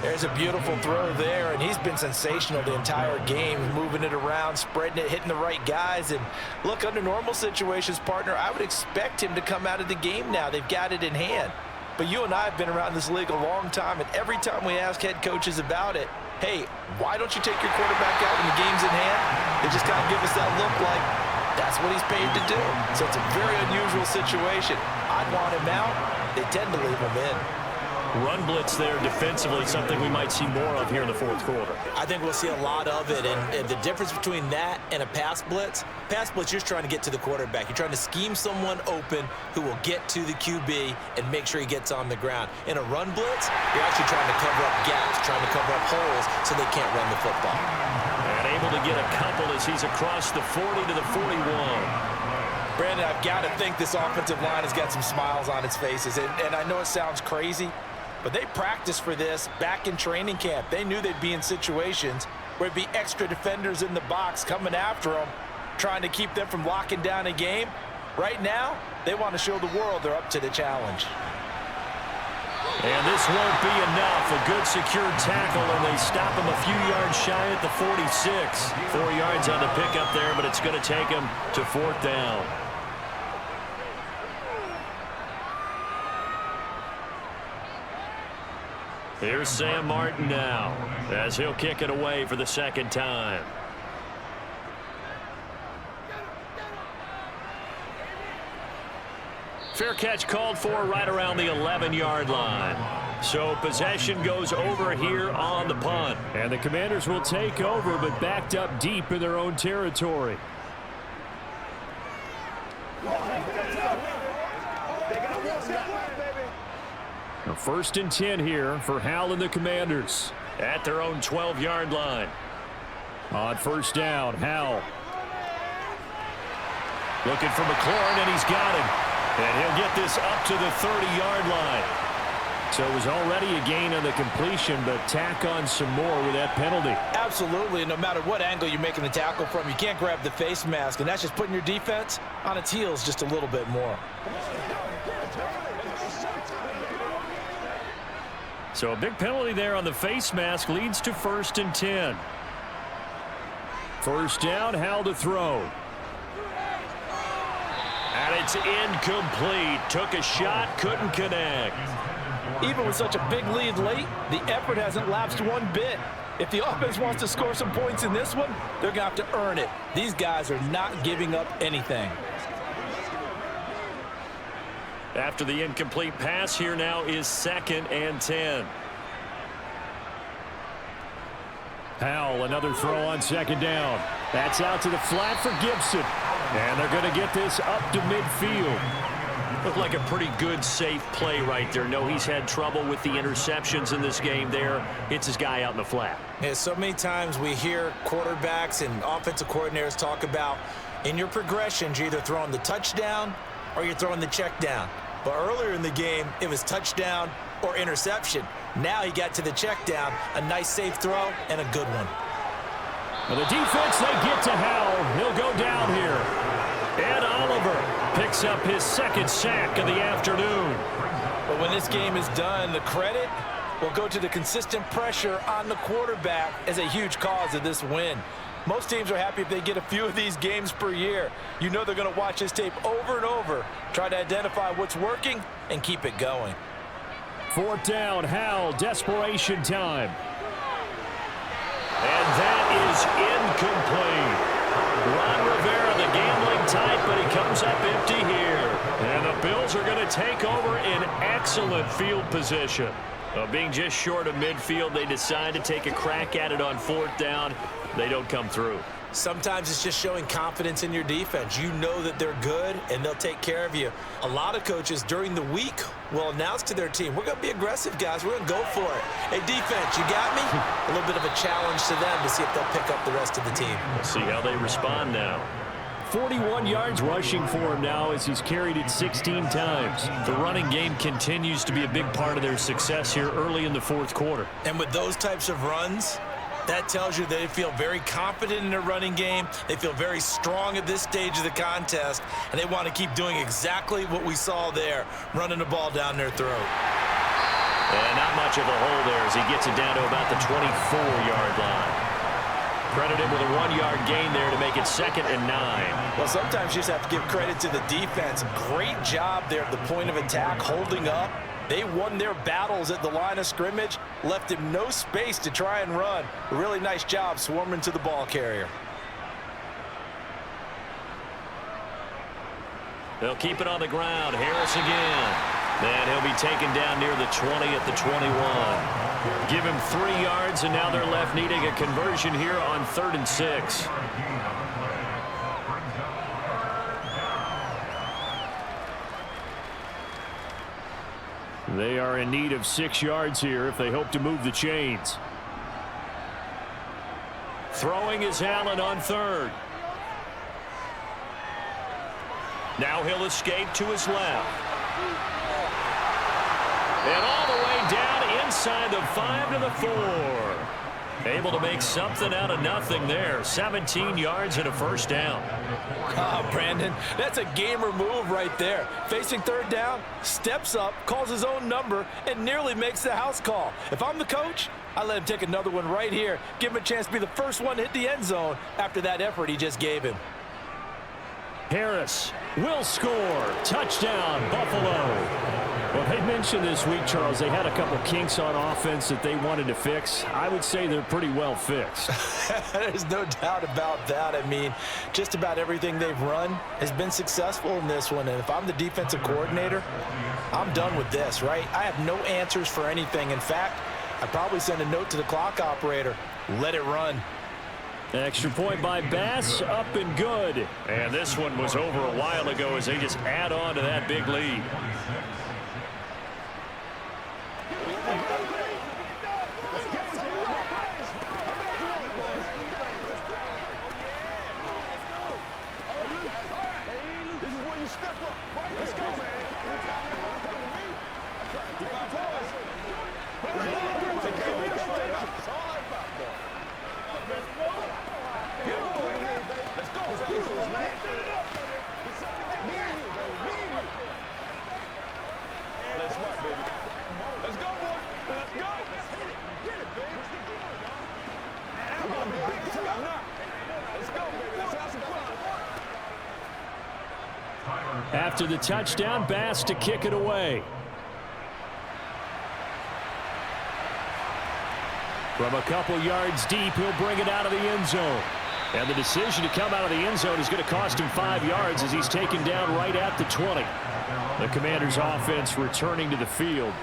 Speaker 2: There's a beautiful throw there, and he's been sensational the entire game, moving it around, spreading it, hitting the right guys. And look, under normal situations, partner, I would expect him to come out of the game now. They've got it in hand. But you and I have been around this league a long time, and every time we ask head coaches about it, hey, why don't you take your quarterback out when the game's in hand? They just kind of give us that look like that's what he's paid to do. So it's a very unusual situation. I'd want him out. They tend to leave him in.
Speaker 1: Run blitz there defensively, something we might see more of here in the 4th quarter.
Speaker 3: I think we'll see a lot of it, and the difference between that and a pass blitz, you're trying to get to the quarterback. You're trying to scheme someone open who will get to the QB and make sure he gets on the ground. In a run blitz, you're actually trying to cover up gaps, trying to cover up holes so they can't run the football.
Speaker 1: And able to get a couple as he's across the 40 to the 41.
Speaker 2: Brandon, I've got to think this offensive line has got some smiles on its faces, and I know it sounds crazy, but they practiced for this back in training camp. They knew they'd be in situations where it'd be extra defenders in the box coming after them, trying to keep them from locking down a game. Right now, they want to show the world they're up to the challenge.
Speaker 1: And this won't be enough. A good secured tackle, and they stop him a few yards shy at the 46. 4 yards on the pickup there, but it's going to take him to 4th down. Here's Sam Martin now as he'll kick it away for the 2nd time. Fair catch called for right around the 11-yard line. So possession goes over here on the punt. And the Commanders will take over, but backed up deep in their own territory. A 1st and 10 here for Howell and the Commanders at their own 12-yard line. On 1st down, Howell looking for McLaurin, and he's got him. And he'll get this up to the 30-yard line. So it was already a gain on the completion, but tack on some more with that penalty.
Speaker 2: Absolutely, and no matter what angle you're making the tackle from, you can't grab the face mask, and that's just putting your defense on its heels just a little bit more.
Speaker 1: So a big penalty there on the face mask leads to 1st and 10. 1st down, Howell to throw. And it's incomplete. Took a shot, couldn't connect.
Speaker 2: Even with such a big lead late, the effort hasn't lapsed one bit. If the offense wants to score some points in this one, they're going to have to earn it. These guys are not giving up anything.
Speaker 1: After the incomplete pass, here now is 2nd and 10. Howell, another throw on 2nd down. That's out to the flat for Gibson. And they're going to get this up to midfield. Looked like a pretty good, safe play right there. No, he's had trouble with the interceptions in this game there. Hits his guy out in the flat.
Speaker 3: Yeah, so many times we hear quarterbacks and offensive coordinators talk about in your progressions, you're either throwing the touchdown or you're throwing the check down. But earlier in the game, it was touchdown or interception. Now he got to the check down, a nice safe throw, and a good one.
Speaker 1: Well, the defense, they get to Howell. He'll go down here. And Oliver picks up his 2nd sack of the afternoon.
Speaker 2: But when this game is done, the credit will go to the consistent pressure on the quarterback as a huge cause of this win. Most teams are happy if they get a few of these games per year. You know they're going to watch this tape over and over, try to identify what's working, and keep it going.
Speaker 1: 4th down, Howell, desperation time. And that is incomplete. Ron Rivera, the gambling type, but he comes up empty here. And the Bills are going to take over in excellent field position. Being just short of midfield, they decide to take a crack at it on 4th down. They don't come through.
Speaker 3: Sometimes it's just showing confidence in your defense. You know that they're good, and they'll take care of you. A lot of coaches during the week will announce to their team, we're going to be aggressive, guys. We're going to go for it. Hey, defense, you got me? A little bit of a challenge to them to see if they'll pick up the rest of the team.
Speaker 1: We'll see how they respond now. 41 yards rushing for him now as he's carried it 16 times. The running game continues to be a big part of their success here early in the 4th quarter.
Speaker 3: And with those types of runs, that tells you they feel very confident in their running game. They feel very strong at this stage of the contest, and they want to keep doing exactly what we saw there, running the ball down their throat.
Speaker 1: And not much of a hole there as he gets it down to about the 24-yard line. Credited with a 1-yard gain there to make it 2nd and 9.
Speaker 2: Well, sometimes you just have to give credit to the defense. Great job there at the point of attack, holding up. They won their battles at the line of scrimmage, left him no space to try and run. A really nice job swarming to the ball carrier.
Speaker 1: They'll keep it on the ground. Harris again. And he'll be taken down near the 20 at the 21. Give him 3 yards, and now they're left needing a conversion here on 3rd and 6. They are in need of 6 yards here if they hope to move the chains. Throwing is Allen on 3rd. Now he'll escape to his left. And all the way down inside the 5 to the 4. Able to make something out of nothing there. 17 yards and a 1st down.
Speaker 2: Oh, Brandon, that's a gamer move right there. Facing 3rd down, steps up, calls his own number, and nearly makes the house call. If I'm the coach, I let him take another one right here. Give him a chance to be the first one to hit the end zone after that effort he just gave him.
Speaker 1: Harris will score. Touchdown, Buffalo. Well, they mentioned this week, Charles, they had a couple kinks on offense that they wanted to fix. I would say they're pretty well fixed.
Speaker 2: There's no doubt about that. I mean, just about everything they've run has been successful in this one. And if I'm the defensive coordinator, I'm done with this, right? I have no answers for anything. In fact, I'd probably send a note to the clock operator. Let it run.
Speaker 1: Extra point by Bass, up and good. And this one was over a while ago as they just add on to that big lead. After the touchdown, Bass to kick it away. From a couple yards deep, he'll bring it out of the end zone. And the decision to come out of the end zone is going to cost him 5 yards as he's taken down right at the 20. The Commanders' offense returning to the field.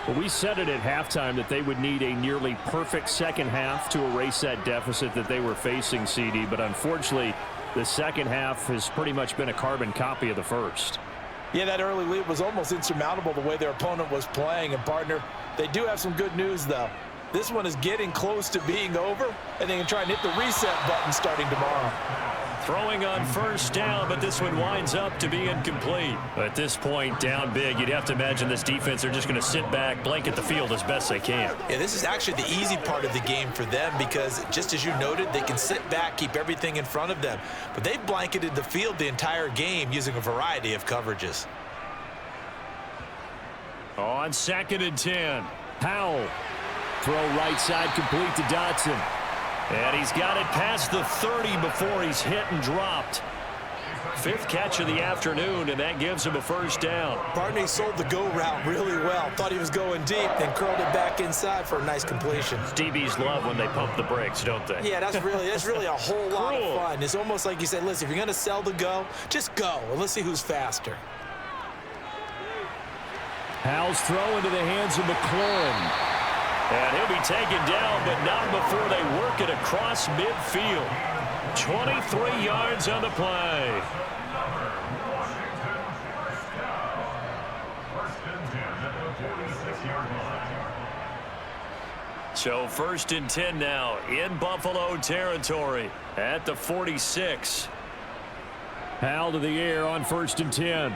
Speaker 1: Well, we said it at halftime that they would need a nearly perfect second half to erase that deficit that they were facing, CD, but unfortunately, the second half has pretty much been a carbon copy of the first.
Speaker 2: Yeah, that early lead was almost insurmountable the way their opponent was playing. And, partner, they do have some good news, though. This one is getting close to being over, and they can try and hit the reset button starting tomorrow.
Speaker 1: Throwing on 1st down, but this one winds up to be incomplete. At this point, down big, you'd have to imagine this defense are just going to sit back, blanket the field as best they can.
Speaker 3: Yeah, this is actually the easy part of the game for them because, just as you noted, they can sit back, keep everything in front of them. But they've blanketed the field the entire game using a variety of coverages.
Speaker 1: On 2nd and 10, Howell. Throw right side complete to Dotson. And he's got it past the 30 before he's hit and dropped. 5th catch of the afternoon, and that gives him a first down.
Speaker 3: Barney sold the go route really well. Thought he was going deep, then curled it back inside for a nice completion.
Speaker 1: DBs love when they pump the brakes, don't they?
Speaker 3: Yeah, that's really a whole lot of fun. It's almost like you said, listen, if you're going to sell the go, just go, and let's see who's faster.
Speaker 1: Howell's throw into the hands of McLaurin. And he'll be taken down, but not before they work it across midfield. 23 yards on the play. So 1st and 10 now in Buffalo territory at the 46. Howell to the air on 1st and 10.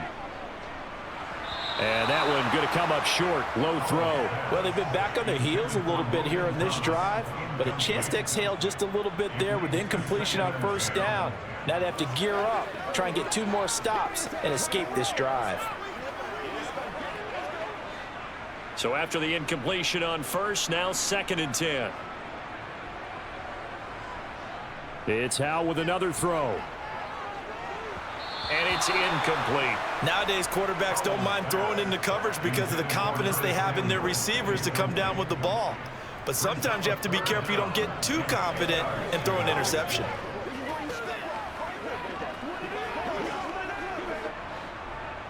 Speaker 1: And that one going to come up short. Low throw.
Speaker 2: Well, they've been back on their heels a little bit here in this drive, but a chance to exhale just a little bit there with incompletion on 1st down. Now they have to gear up, try and get 2 more stops and escape this drive.
Speaker 1: So after the incompletion on 1st, now 2nd and 10. It's Howell with another throw. And it's incomplete.
Speaker 3: Nowadays, quarterbacks don't mind throwing into coverage because of the confidence they have in their receivers to come down with the ball. But sometimes you have to be careful you don't get too confident and throw an interception.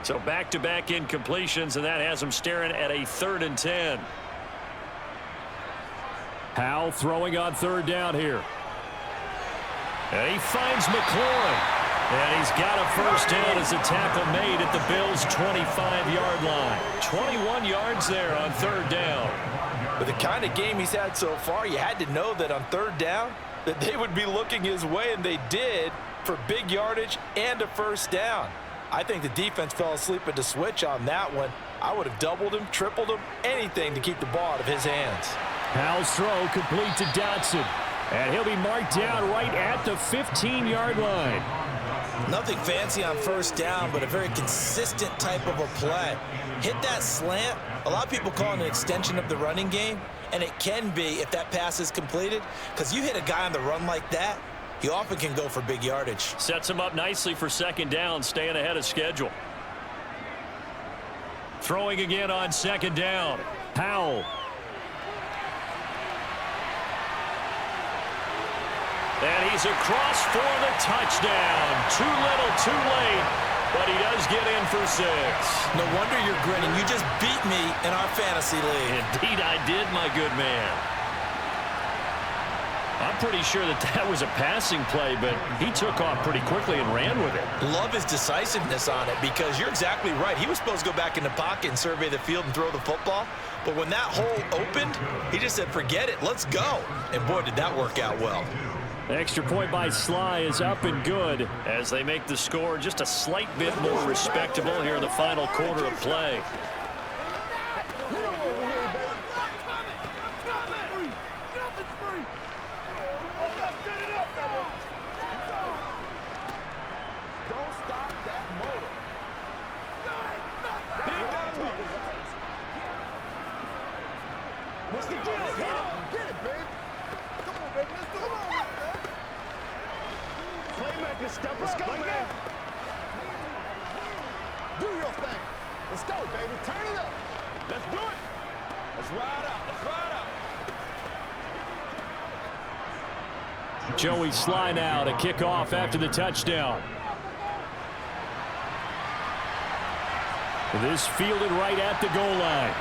Speaker 1: So back-to-back incompletions, and that has them staring at a 3rd and 10. Howell throwing on 3rd down here. And he finds McLaurin. And he's got a first down as a tackle made at the Bills' 25-yard line. 21 yards there on 3rd down.
Speaker 2: With the kind of game he's had so far, you had to know that on 3rd down that they would be looking his way, and they did, for big yardage and a first down. I think the defense fell asleep at the switch on that one. I would have doubled him, tripled him, anything to keep the ball out of his hands.
Speaker 1: Howell's throw complete to Dotson. And he'll be marked down right at the 15-yard line.
Speaker 3: Nothing fancy on 1st down, but a very consistent type of a play. Hit that slant. A lot of people call it an extension of the running game, and it can be if that pass is completed, because you hit a guy on the run like that, he often can go for big yardage.
Speaker 1: Sets him up nicely for 2nd down, staying ahead of schedule. Throwing again on 2nd down. Howell. And he's across for the touchdown. Too little, too late, but he does get in for 6.
Speaker 3: No wonder you're grinning. You just beat me in our fantasy league.
Speaker 1: Indeed I did, my good man. I'm pretty sure that was a passing play, but he took off pretty quickly and ran with it.
Speaker 3: Love his decisiveness on it because you're exactly right. He was supposed to go back in the pocket and survey the field and throw the football. But when that hole opened, he just said, forget it, let's go. And boy, did that work out well.
Speaker 1: Extra point by Sly is up and good as they make the score just a slight bit more respectable here in the final quarter of play.
Speaker 4: Let's go, man. Do your thing. Let's go, baby. Turn it up. Let's do it. Let's ride out. Let's ride out.
Speaker 1: Joey Sly now to kick off after the touchdown. This fielded right at the goal line.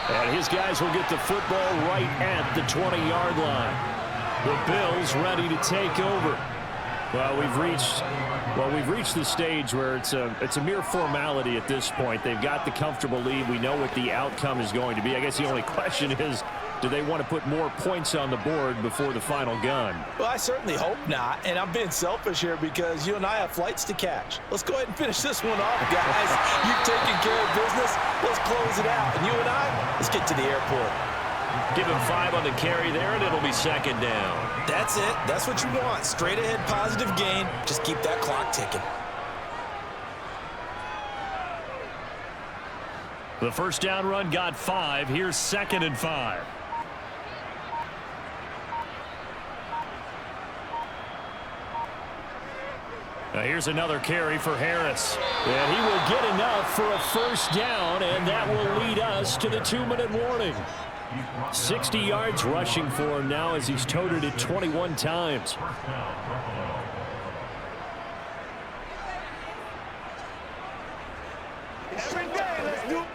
Speaker 1: And his guys will get the football right at the 20-yard line. The Bills ready to take over. Well, we've reached the stage where it's a mere formality at this point. They've got the comfortable lead. We know what the outcome is going to be. I guess the only question is, do they want to put more points on the board before the final gun?
Speaker 2: Well, I certainly hope not, and I'm being selfish here because you and I have flights to catch. Let's go ahead and finish this one off, guys. You've taken care of business. Let's close it out. And you and I, let's get to the airport.
Speaker 1: Give him 5 on the carry there, and it'll be 2nd down.
Speaker 3: That's it. That's what you want. Straight ahead positive gain. Just keep that clock ticking.
Speaker 1: The first down run got 5. Here's 2nd and 5. Now here's another carry for Harris. And he will get enough for a first down, and that will lead us to the 2-minute warning. 60 yards rushing for him now as he's toted it 21 times.
Speaker 4: Every day, let's do it.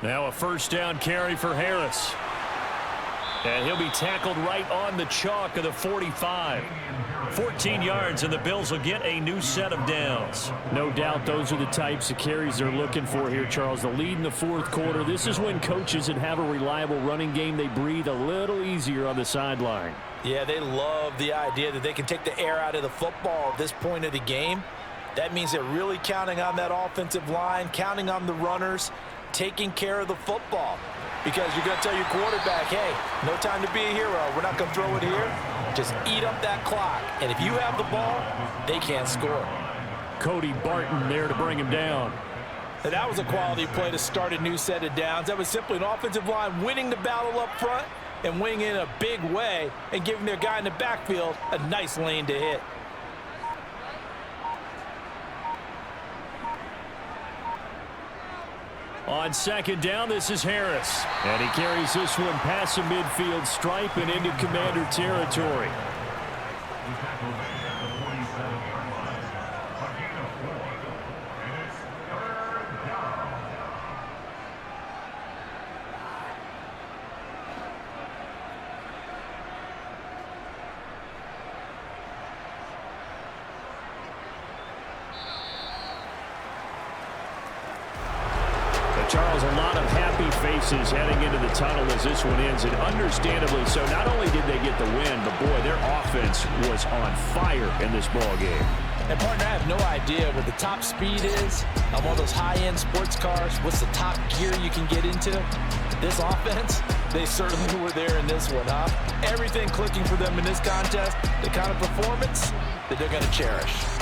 Speaker 1: Now a first down carry for Harris. And he'll be tackled right on the chalk of the 45. 14 yards, and the Bills will get a new set of downs. No doubt those are the types of carries they're looking for here, Charles. The lead in the fourth quarter. This is when coaches that have a reliable running game, they breathe a little easier on the sideline.
Speaker 2: Yeah, they love the idea that they can take the air out of the football at this point of the game. That means they're really counting on that offensive line, counting on the runners, taking care of the football. Because you're going to tell your quarterback, hey, no time to be a hero. We're not going to throw it here. Just eat up that clock. And if you have the ball, they can't score.
Speaker 1: Cody Barton there to bring him down.
Speaker 2: And that was a quality play to start a new set of downs. That was simply an offensive line winning the battle up front and winning in a big way and giving their guy in the backfield a nice lane to hit.
Speaker 1: On second down, this is Harris. And he carries this one past the midfield stripe and into Commander territory. Charles, a lot of happy faces heading into the tunnel as this one ends, and understandably so. Not only did they get the win, but boy, their offense was on fire in this ball game.
Speaker 2: And partner, I have no idea what the top speed is on one of those high-end sports cars. What's the top gear you can get into? This offense, they certainly were there in this one, huh? Everything clicking for them in this contest, the kind of performance that they're going to cherish.